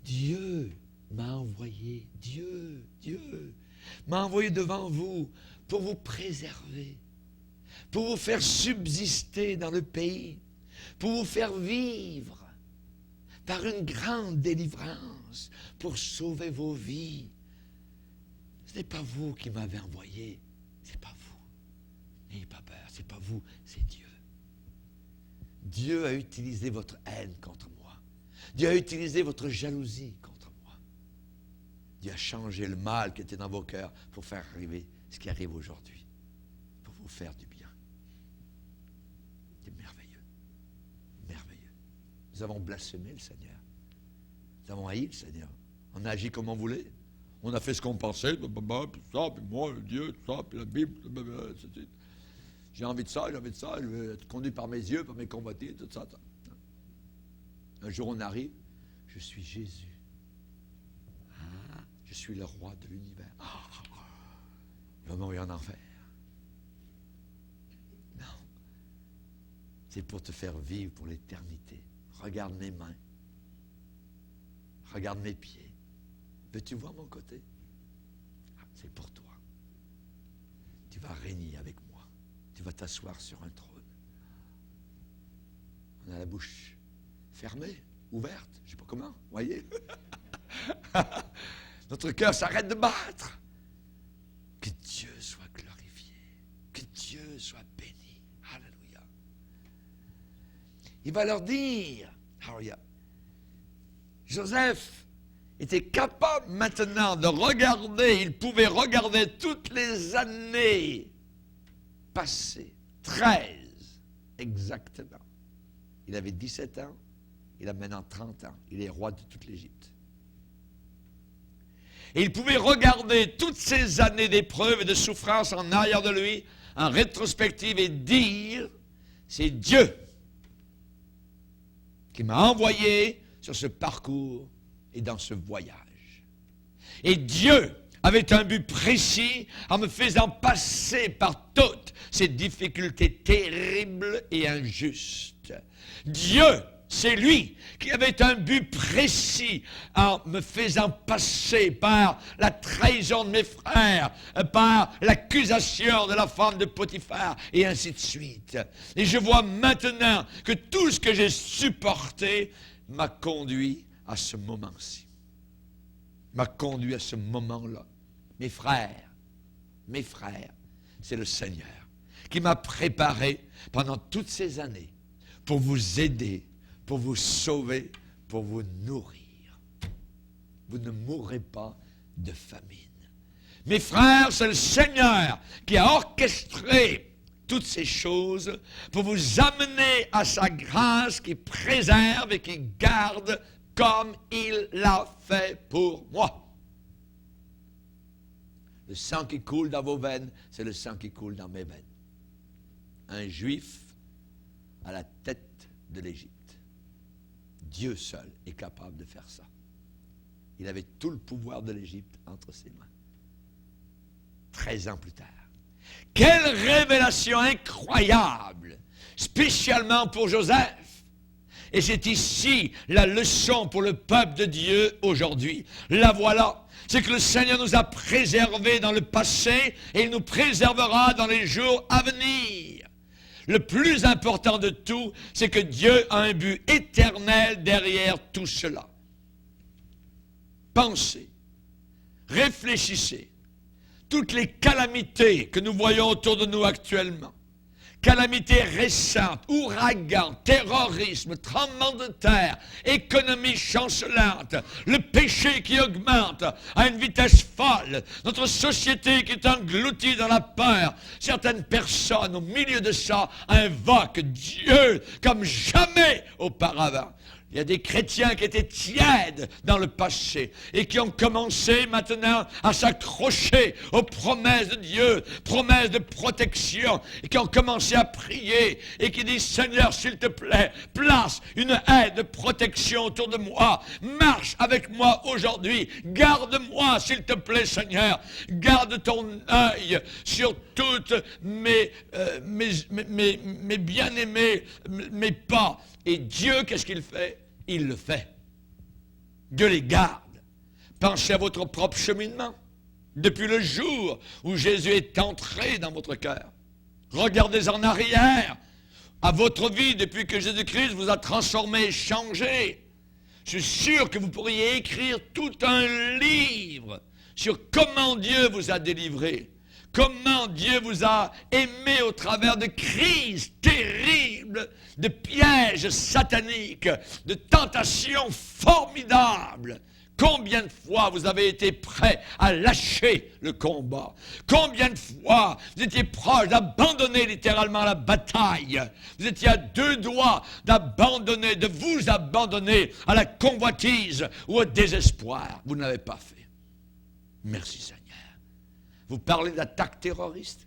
Dieu m'a envoyé, Dieu m'a envoyé devant vous pour vous préserver, pour vous faire subsister dans le pays, pour vous faire vivre par une grande délivrance, pour sauver vos vies. Ce n'est pas vous qui m'avez envoyé, c'est pas vous. N'ayez pas peur, ce n'est pas vous, c'est Dieu. Dieu a utilisé votre haine contre moi. Dieu a utilisé votre jalousie contre moi. Dieu a changé le mal qui était dans vos cœurs pour faire arriver ce qui arrive aujourd'hui, pour vous faire du bien. C'est merveilleux. Merveilleux. Nous avons blasphémé le Seigneur. Nous avons haï le Seigneur. On a agi comme on voulait. On a fait ce qu'on pensait, puis ça, puis moi, Dieu, tout ça, puis la Bible, j'ai envie de ça, je veux être conduit par mes yeux, par mes convoitises, tout ça. Un jour, on arrive, je suis Jésus. Je suis le roi de l'univers. Il va m'envoyer en enfer. Non. C'est pour te faire vivre pour l'éternité. Regarde mes mains. Regarde mes pieds. Veux-tu voir mon côté? C'est pour toi. Tu vas régner avec moi. Tu vas t'asseoir sur un trône. On a la bouche fermée, ouverte, je ne sais pas comment, voyez? Notre cœur s'arrête de battre. Que Dieu soit glorifié. Que Dieu soit béni. Alléluia. Il va leur dire, alléluia, Joseph était capable maintenant de regarder, il pouvait regarder toutes les années passées, 13 exactement. Il avait 17 ans, il a maintenant 30 ans, il est roi de toute l'Égypte. Et il pouvait regarder toutes ces années d'épreuves et de souffrances en arrière de lui, en rétrospective, et dire, c'est Dieu qui m'a envoyé sur ce parcours et dans ce voyage. Et Dieu avait un but précis en me faisant passer par toutes ces difficultés terribles et injustes. Dieu, c'est lui qui avait un but précis en me faisant passer par la trahison de mes frères, par l'accusation de la femme de Potiphar, et ainsi de suite. Et je vois maintenant que tout ce que j'ai supporté m'a conduit à ce moment-ci. M'a conduit à ce moment-là. Mes frères, c'est le Seigneur qui m'a préparé pendant toutes ces années pour vous aider, pour vous sauver, pour vous nourrir. Vous ne mourrez pas de famine. Mes frères, c'est le Seigneur qui a orchestré toutes ces choses pour vous amener à sa grâce qui préserve et qui garde comme il l'a fait pour moi. Le sang qui coule dans vos veines, c'est le sang qui coule dans mes veines. Un Juif à la tête de l'Égypte. Dieu seul est capable de faire ça. Il avait tout le pouvoir de l'Égypte entre ses mains. 13 ans plus tard. Quelle révélation incroyable, spécialement pour Joseph. Et c'est ici la leçon pour le peuple de Dieu aujourd'hui. La voilà. C'est que le Seigneur nous a préservés dans le passé et il nous préservera dans les jours à venir. Le plus important de tout, c'est que Dieu a un but éternel derrière tout cela. Pensez, réfléchissez. Toutes les calamités que nous voyons autour de nous actuellement, calamités récentes, ouragans, terrorisme, tremblements de terre, économie chancelante, le péché qui augmente à une vitesse folle, notre société qui est engloutie dans la peur. Certaines personnes, au milieu de ça, invoquent Dieu comme jamais auparavant. Il y a des chrétiens qui étaient tièdes dans le passé et qui ont commencé maintenant à s'accrocher aux promesses de Dieu, promesses de protection, et qui ont commencé à prier et qui disent, Seigneur, s'il te plaît, place une aide de protection autour de moi, marche avec moi aujourd'hui, garde-moi, s'il te plaît, Seigneur, garde ton œil sur toutes mes bien-aimés, mes pas. Et Dieu, qu'est-ce qu'il fait? Il le fait. Dieu les garde. Pensez à votre propre cheminement. Depuis le jour où Jésus est entré dans votre cœur. Regardez en arrière à votre vie depuis que Jésus-Christ vous a transformé et changé. Je suis sûr que vous pourriez écrire tout un livre sur comment Dieu vous a délivré. comment Dieu vous a aimé au travers de crises terribles, de pièges sataniques, de tentations formidables. Combien de fois vous avez été prêt à lâcher le combat? Combien de fois vous étiez proche d'abandonner littéralement la bataille? Vous étiez à deux doigts d'abandonner, de vous abandonner à la convoitise ou au désespoir. Vous ne l'avez pas fait. Merci Seigneur. Vous parlez d'attaque terroriste?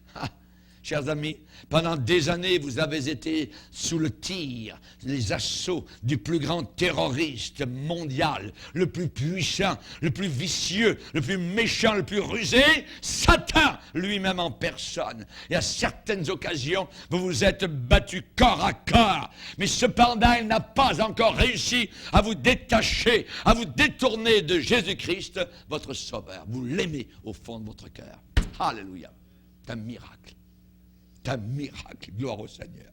Chers amis, pendant des années, vous avez été sous le tir, les assauts du plus grand terroriste mondial, le plus puissant, le plus vicieux, le plus méchant, le plus rusé, Satan lui-même en personne. Et à certaines occasions, vous vous êtes battu corps à corps. Mais cependant, il n'a pas encore réussi à vous détacher, à vous détourner de Jésus-Christ, votre Sauveur. Vous l'aimez au fond de votre cœur. Alléluia. C'est un miracle. C'est un miracle, gloire au Seigneur.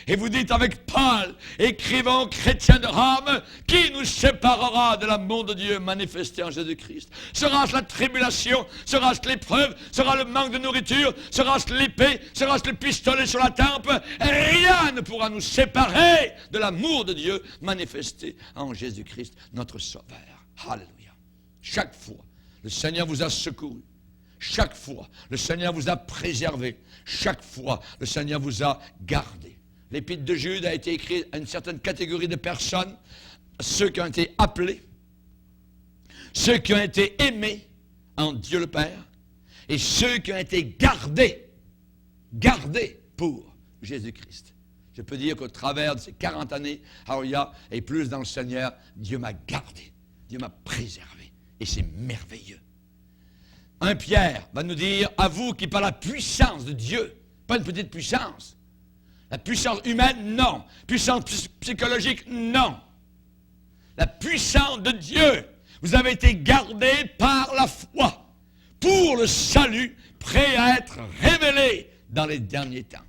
Et vous dites avec Paul, écrivons chrétiens de Rome, qui nous séparera de l'amour de Dieu manifesté en Jésus-Christ? Sera-ce la tribulation? Sera-ce l'épreuve? Sera le manque de nourriture? Sera-ce l'épée? Sera-ce le pistolet sur la tempe? Rien ne pourra nous séparer de l'amour de Dieu manifesté en Jésus-Christ, notre Sauveur. Alléluia. Chaque fois, le Seigneur vous a secouru. Chaque fois, le Seigneur vous a préservé. Chaque fois, le Seigneur vous a gardé. L'Épître de Jude a été écrite à une certaine catégorie de personnes, ceux qui ont été appelés, ceux qui ont été aimés en Dieu le Père, et ceux qui ont été gardés pour Jésus-Christ. Je peux dire qu'au travers de ces 40 années, Alléluia, et plus dans le Seigneur, Dieu m'a gardé, Dieu m'a préservé, et c'est merveilleux. 1 Pierre va nous dire, à vous qui par la puissance de Dieu, pas une petite puissance, la puissance humaine, non. Puissance psychologique, non. La puissance de Dieu, vous avez été gardés par la foi pour le salut prêt à être révélé dans les derniers temps.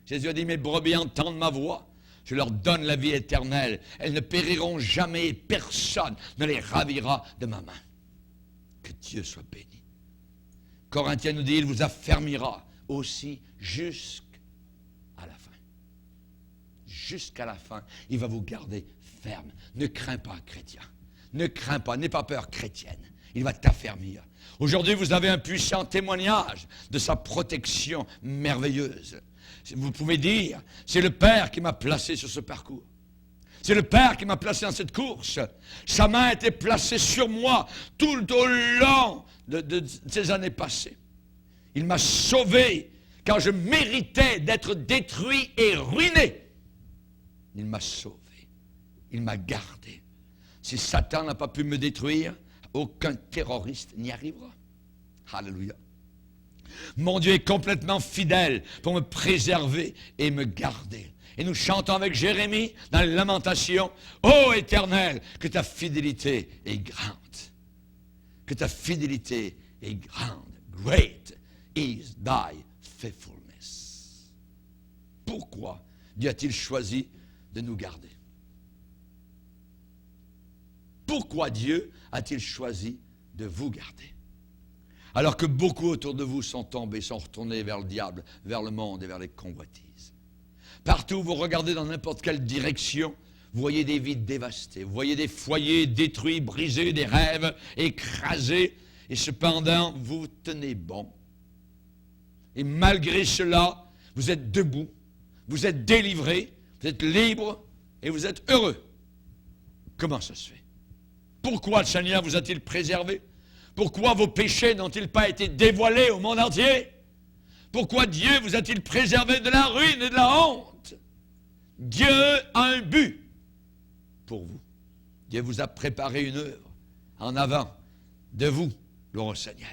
Jésus a dit, mes brebis entendent ma voix, je leur donne la vie éternelle. Elles ne périront jamais, personne ne les ravira de ma main. Que Dieu soit béni. Corinthiens nous dit, il vous affermira aussi jusqu'à la fin. Jusqu'à la fin, il va vous garder ferme. Ne crains pas, chrétien. Ne crains pas, n'aie pas peur, chrétienne. Il va t'affermir. Aujourd'hui, vous avez un puissant témoignage de sa protection merveilleuse. Vous pouvez dire, c'est le Père qui m'a placé sur ce parcours. C'est le Père qui m'a placé dans cette course. Sa main a été placée sur moi tout au long de ces années passées. Il m'a sauvé quand je méritais d'être détruit et ruiné. Il m'a sauvé. Il m'a gardé. Si Satan n'a pas pu me détruire, aucun terroriste n'y arrivera. Alléluia. Mon Dieu est complètement fidèle pour me préserver et me garder. Et nous chantons avec Jérémie dans les Lamentations, « Ô Éternel, que ta fidélité est grande. Que ta fidélité est grande. Great is thy faithfulness. » Pourquoi Dieu a-t-il choisi de nous garder? Pourquoi Dieu a-t-il choisi de vous garder? Alors que beaucoup autour de vous sont tombés, sont retournés vers le diable, vers le monde et vers les convoitises. Partout où vous regardez dans n'importe quelle direction, vous voyez des vies dévastées, vous voyez des foyers détruits, brisés, des rêves écrasés, et cependant, vous tenez bon. Et malgré cela, vous êtes debout, vous êtes délivrés, vous êtes libres et vous êtes heureux. Comment ça se fait? Pourquoi le Seigneur vous a-t-il préservé? Pourquoi vos péchés n'ont-ils pas été dévoilés au monde entier? Pourquoi Dieu vous a-t-il préservé de la ruine et de la honte? Dieu a un but pour vous. Dieu vous a préparé une œuvre en avant de vous, gloire au Seigneur.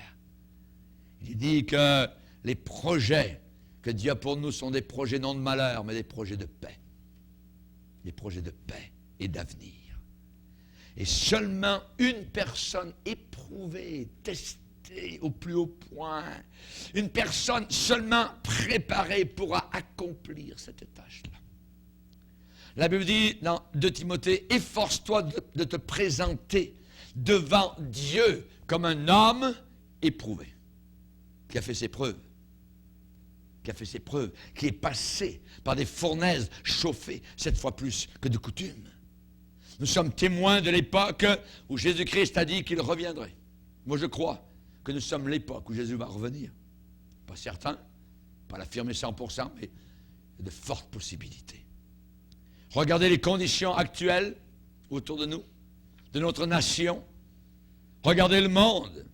Il dit que les projets que Dieu a pour nous sont des projets non de malheur, mais des projets de paix. Des projets de paix et d'avenir. Et seulement une personne éprouvée, testée au plus haut point, une personne seulement préparée pourra accomplir cette tâche-là. La Bible dit dans 2 Timothée, « Efforce-toi de te présenter devant Dieu comme un homme éprouvé. » qui a fait ses preuves, qui est passé par des fournaises chauffées, 7 fois plus que de coutume. Nous sommes témoins de l'époque où Jésus-Christ a dit qu'il reviendrait. Moi, je crois que nous sommes l'époque où Jésus va revenir. Pas certain, pas l'affirmer 100%, mais il y a de fortes possibilités. Regardez les conditions actuelles autour de nous, de notre nation. Regardez le monde.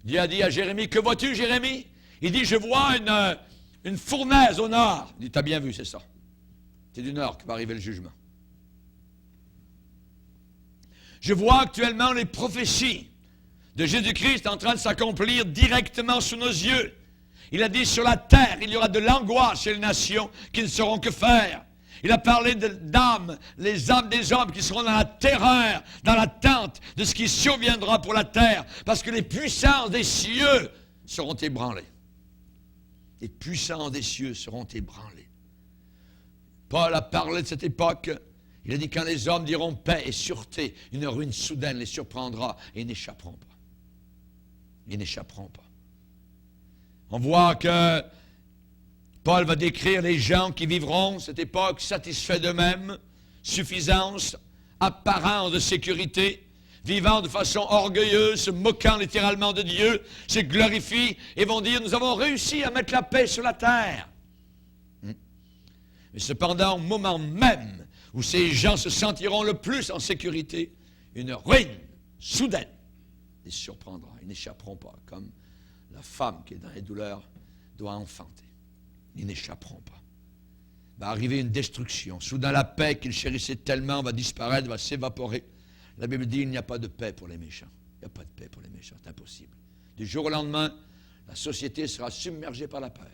Dieu a dit à Jérémie, que vois-tu, Jérémie? Il dit, je vois une fournaise au nord. Il dit, t'as bien vu, c'est ça. C'est du nord que va arriver le jugement. Je vois actuellement les prophéties de Jésus-Christ en train de s'accomplir directement sous nos yeux. Il a dit, sur la terre, il y aura de l'angoisse chez les nations qui ne sauront que faire. Il a parlé d'âmes, les âmes des hommes qui seront dans la terreur, dans l'attente de ce qui surviendra pour la terre, parce que les puissances des cieux seront ébranlées. Les puissances des cieux seront ébranlées. Paul a parlé de cette époque. Il a dit, quand les hommes diront paix et sûreté, une ruine soudaine les surprendra et ils n'échapperont pas. Ils n'échapperont pas. On voit que Paul va décrire les gens qui vivront cette époque satisfaits d'eux-mêmes, suffisance, apparence de sécurité, vivant de façon orgueilleuse, se moquant littéralement de Dieu, se glorifient et vont dire, nous avons réussi à mettre la paix sur la terre. Mais cependant, au moment même où ces gens se sentiront le plus en sécurité, une ruine soudaine les surprendra. Ils n'échapperont pas, comme la femme qui est dans les douleurs doit enfanter. Ils n'échapperont pas. Va arriver une destruction. Soudain, la paix qu'ils chérissaient tellement va disparaître, va s'évaporer. La Bible dit, il n'y a pas de paix pour les méchants. Il n'y a pas de paix pour les méchants, c'est impossible. Du jour au lendemain, la société sera submergée par la peur.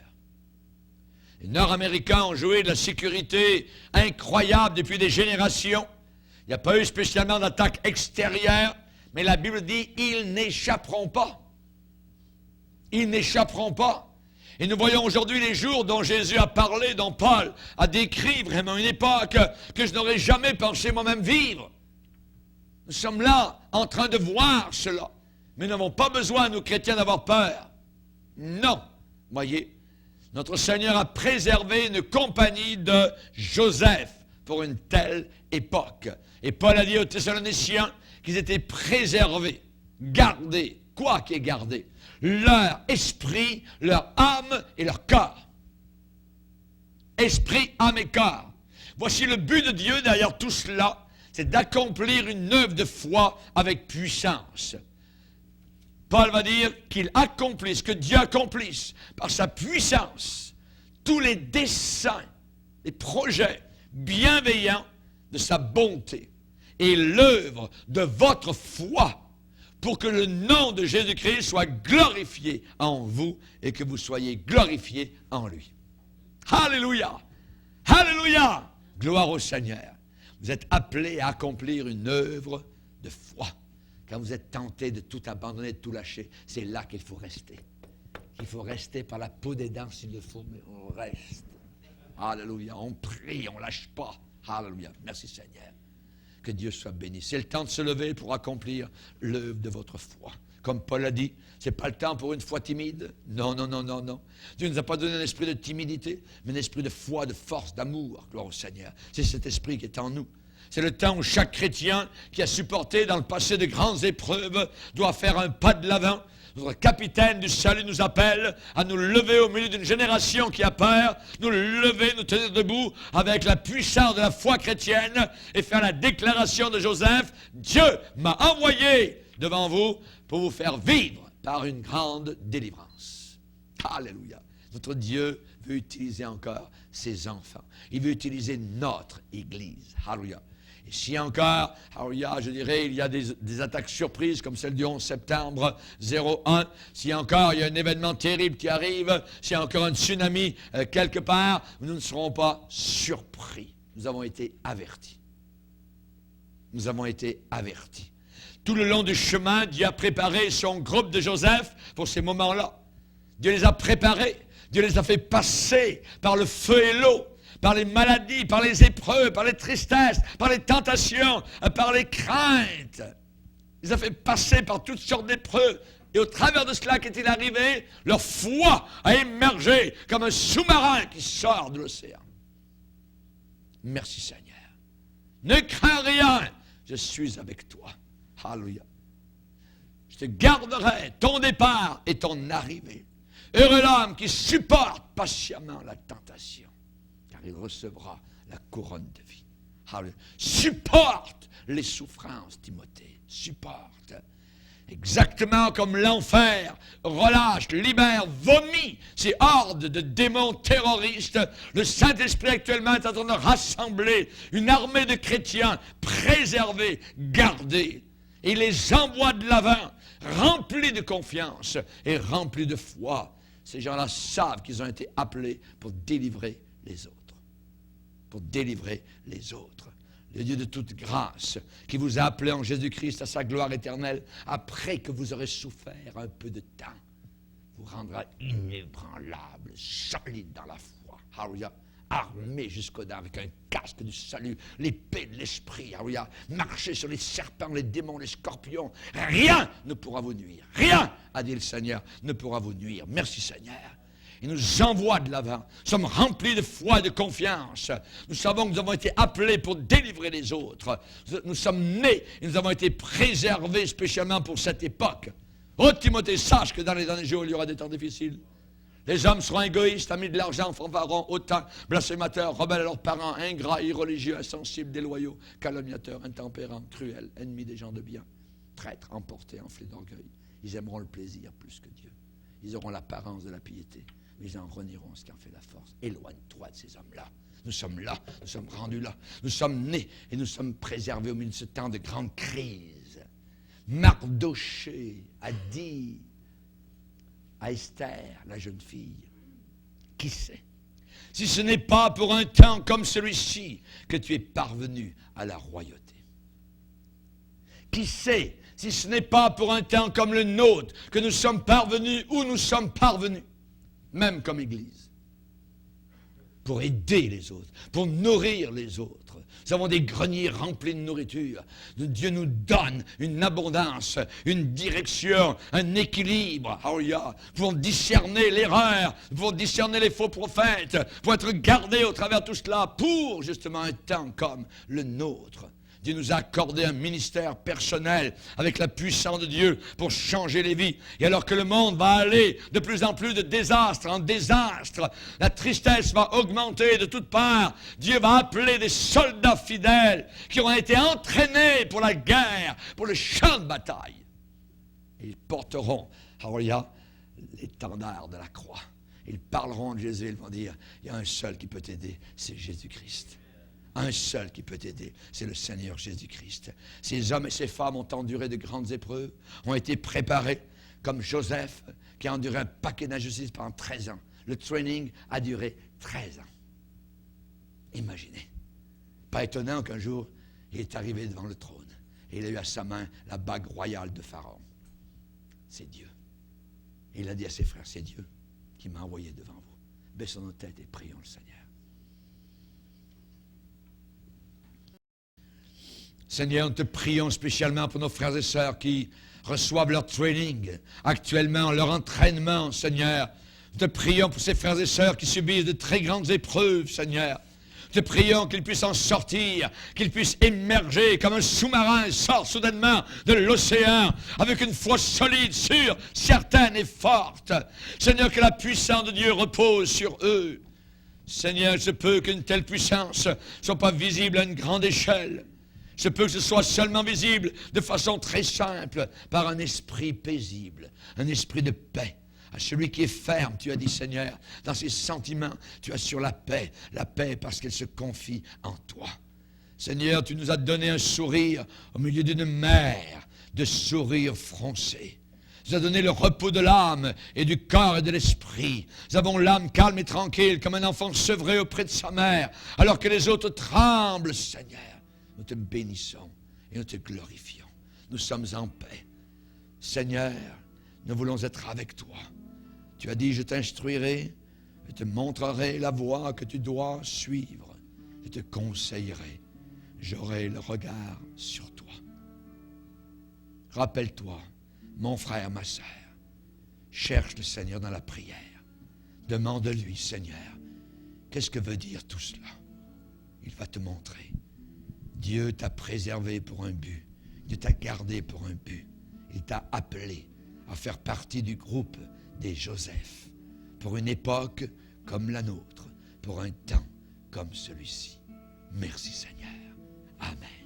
Les Nord-Américains ont joué de la sécurité incroyable depuis des générations. Il n'y a pas eu spécialement d'attaque extérieure, mais la Bible dit, ils n'échapperont pas. Ils n'échapperont pas. Et nous voyons aujourd'hui les jours dont Jésus a parlé, dont Paul a décrit vraiment une époque que je n'aurais jamais pensé moi-même vivre. Nous sommes là, en train de voir cela. Mais nous n'avons pas besoin, nous chrétiens, d'avoir peur. Non. Voyez, notre Seigneur a préservé une compagnie de Joseph pour une telle époque. Et Paul a dit aux Thessaloniciens qu'ils étaient préservés, gardés. Quoi qui est gardé? Leur esprit, leur âme et leur corps. Esprit, âme et corps. Voici le but de Dieu derrière tout cela, c'est d'accomplir une œuvre de foi avec puissance. Paul va dire qu'il accomplisse, que Dieu accomplisse par sa puissance tous les desseins, les projets bienveillants de sa bonté et l'œuvre de votre foi pour que le nom de Jésus-Christ soit glorifié en vous et que vous soyez glorifiés en lui. Alléluia! Alléluia! Gloire au Seigneur. Vous êtes appelés à accomplir une œuvre de foi. Quand vous êtes tentés de tout abandonner, de tout lâcher, c'est là qu'il faut rester. Il faut rester par la peau des dents s'il le faut, mais on reste. Alléluia. On prie, on ne lâche pas. Alléluia. Merci Seigneur. Que Dieu soit béni. C'est le temps de se lever pour accomplir l'œuvre de votre foi. Comme Paul a dit, ce n'est pas le temps pour une foi timide. Non, non, non, non, non. Dieu ne nous a pas donné un esprit de timidité, mais un esprit de foi, de force, d'amour. Gloire au Seigneur. C'est cet esprit qui est en nous. C'est le temps où chaque chrétien qui a supporté dans le passé de grandes épreuves doit faire un pas de l'avant. Notre capitaine du salut nous appelle à nous lever au milieu d'une génération qui a peur, nous lever, nous tenir debout avec la puissance de la foi chrétienne et faire la déclaration de Joseph, Dieu m'a envoyé devant vous pour vous faire vivre par une grande délivrance. Alléluia. Notre Dieu veut utiliser encore ses enfants. Il veut utiliser notre Église. Alléluia. Et si encore, alléluia, je dirais, il y a des attaques surprises comme celle du 11 septembre 01, si encore il y a un événement terrible qui arrive, s'il y a encore un tsunami quelque part, nous ne serons pas surpris. Nous avons été avertis. Nous avons été avertis. Tout le long du chemin, Dieu a préparé son groupe de Joseph pour ces moments-là. Dieu les a préparés. Dieu les a fait passer par le feu et l'eau, par les maladies, par les épreuves, par les tristesses, par les tentations, par les craintes. Il les a fait passer par toutes sortes d'épreuves. Et au travers de cela qu'est-il arrivé, leur foi a émergé comme un sous-marin qui sort de l'océan. Merci Seigneur. Ne crains rien, je suis avec toi. Alléluia. Je te garderai ton départ et ton arrivée. Heureux l'homme qui supporte patiemment la tentation, car il recevra la couronne de vie. Alléluia. Supporte les souffrances, Timothée. Supporte. Exactement comme l'enfer relâche, libère, vomit ces hordes de démons terroristes, le Saint-Esprit actuellement est en train de rassembler une armée de chrétiens préservés, gardés. Et il les envoie de l'avant, remplis de confiance et remplis de foi. Ces gens-là savent qu'ils ont été appelés pour délivrer les autres. Pour délivrer les autres. Le Dieu de toute grâce, qui vous a appelé en Jésus-Christ à sa gloire éternelle, après que vous aurez souffert un peu de temps, vous rendra inébranlable, solide dans la foi. Alléluia. Armé jusqu'aux dents avec un casque du salut, l'épée de l'esprit. Alléluia. Marchez sur les serpents, les démons, les scorpions. Rien ne pourra vous nuire. Rien, a dit le Seigneur, ne pourra vous nuire. Merci Seigneur. Il nous envoie de l'avant. Nous sommes remplis de foi et de confiance. Nous savons que nous avons été appelés pour délivrer les autres. Nous sommes nés et nous avons été préservés spécialement pour cette époque. Oh Timothée, sache que dans les derniers jours, il y aura des temps difficiles. Les hommes seront égoïstes, amis de l'argent, fanfarons, hautains, blasphémateurs, rebelles à leurs parents, ingrats, irreligieux, insensibles, déloyaux, calomniateurs, intempérants, cruels, ennemis des gens de bien, traîtres, emportés, enflés d'orgueil. Ils aimeront le plaisir plus que Dieu. Ils auront l'apparence de la piété, mais ils en renieront ce qui en fait la force. Éloigne-toi de ces hommes-là. Nous sommes là, nous sommes rendus là. Nous sommes nés et nous sommes préservés au milieu de ce temps de grande crise. Mardoché a dit à Esther, la jeune fille, qui sait, si ce n'est pas pour un temps comme celui-ci que tu es parvenu à la royauté. Qui sait, si ce n'est pas pour un temps comme le nôtre que nous sommes parvenus où nous sommes parvenus, même comme Église, pour aider les autres, pour nourrir les autres. Nous avons des greniers remplis de nourriture. Dieu nous donne une abondance, une direction, un équilibre. Alléluia. Pour discerner l'erreur, pour discerner les faux prophètes, pour être gardés au travers de tout cela, pour justement un temps comme le nôtre. Dieu nous a accordé un ministère personnel avec la puissance de Dieu pour changer les vies. Et alors que le monde va aller de plus en plus de désastre en désastre, la tristesse va augmenter de toutes parts, Dieu va appeler des soldats fidèles qui ont été entraînés pour la guerre, pour le champ de bataille. Et ils porteront, alléluia, l'étendard de la croix. Ils parleront de Jésus, ils vont dire, il y a un seul qui peut t'aider, c'est Jésus-Christ. Un seul qui peut t'aider, c'est le Seigneur Jésus-Christ. Ces hommes et ces femmes ont enduré de grandes épreuves, ont été préparés, comme Joseph, qui a enduré un paquet d'injustices pendant 13 ans. Le training a duré 13 ans. Imaginez. Pas étonnant qu'un jour, il est arrivé devant le trône et il a eu à sa main la bague royale de Pharaon. C'est Dieu. Et il a dit à ses frères, c'est Dieu qui m'a envoyé devant vous. Baissons nos têtes et prions le Seigneur. Seigneur, nous te prions spécialement pour nos frères et sœurs qui reçoivent leur training actuellement, leur entraînement, Seigneur. Nous te prions pour ces frères et sœurs qui subissent de très grandes épreuves, Seigneur. Nous te prions qu'ils puissent en sortir, qu'ils puissent émerger comme un sous-marin sort soudainement de l'océan avec une foi solide, sûre, certaine et forte. Seigneur, que la puissance de Dieu repose sur eux. Seigneur, je peux qu'une telle puissance ne soit pas visible à une grande échelle. Je peux que ce soit seulement visible de façon très simple, par un esprit paisible, un esprit de paix. À celui qui est ferme, tu as dit, Seigneur, dans ses sentiments, tu assures la paix parce qu'elle se confie en toi. Seigneur, tu nous as donné un sourire au milieu d'une mer de sourires froncés. Tu nous as donné le repos de l'âme et du corps et de l'esprit. Nous avons l'âme calme et tranquille comme un enfant sevré auprès de sa mère, alors que les autres tremblent, Seigneur. Nous te bénissons et nous te glorifions. Nous sommes en paix. Seigneur, nous voulons être avec toi. Tu as dit, je t'instruirai, je te montrerai la voie que tu dois suivre. Je te conseillerai. J'aurai le regard sur toi. Rappelle-toi, mon frère, ma sœur, cherche le Seigneur dans la prière. Demande-lui, Seigneur, qu'est-ce que veut dire tout cela? Il va te montrer. Dieu t'a préservé pour un but. Dieu t'a gardé pour un but. Il t'a appelé à faire partie du groupe des Joseph pour une époque comme la nôtre, pour un temps comme celui-ci. Merci Seigneur. Amen.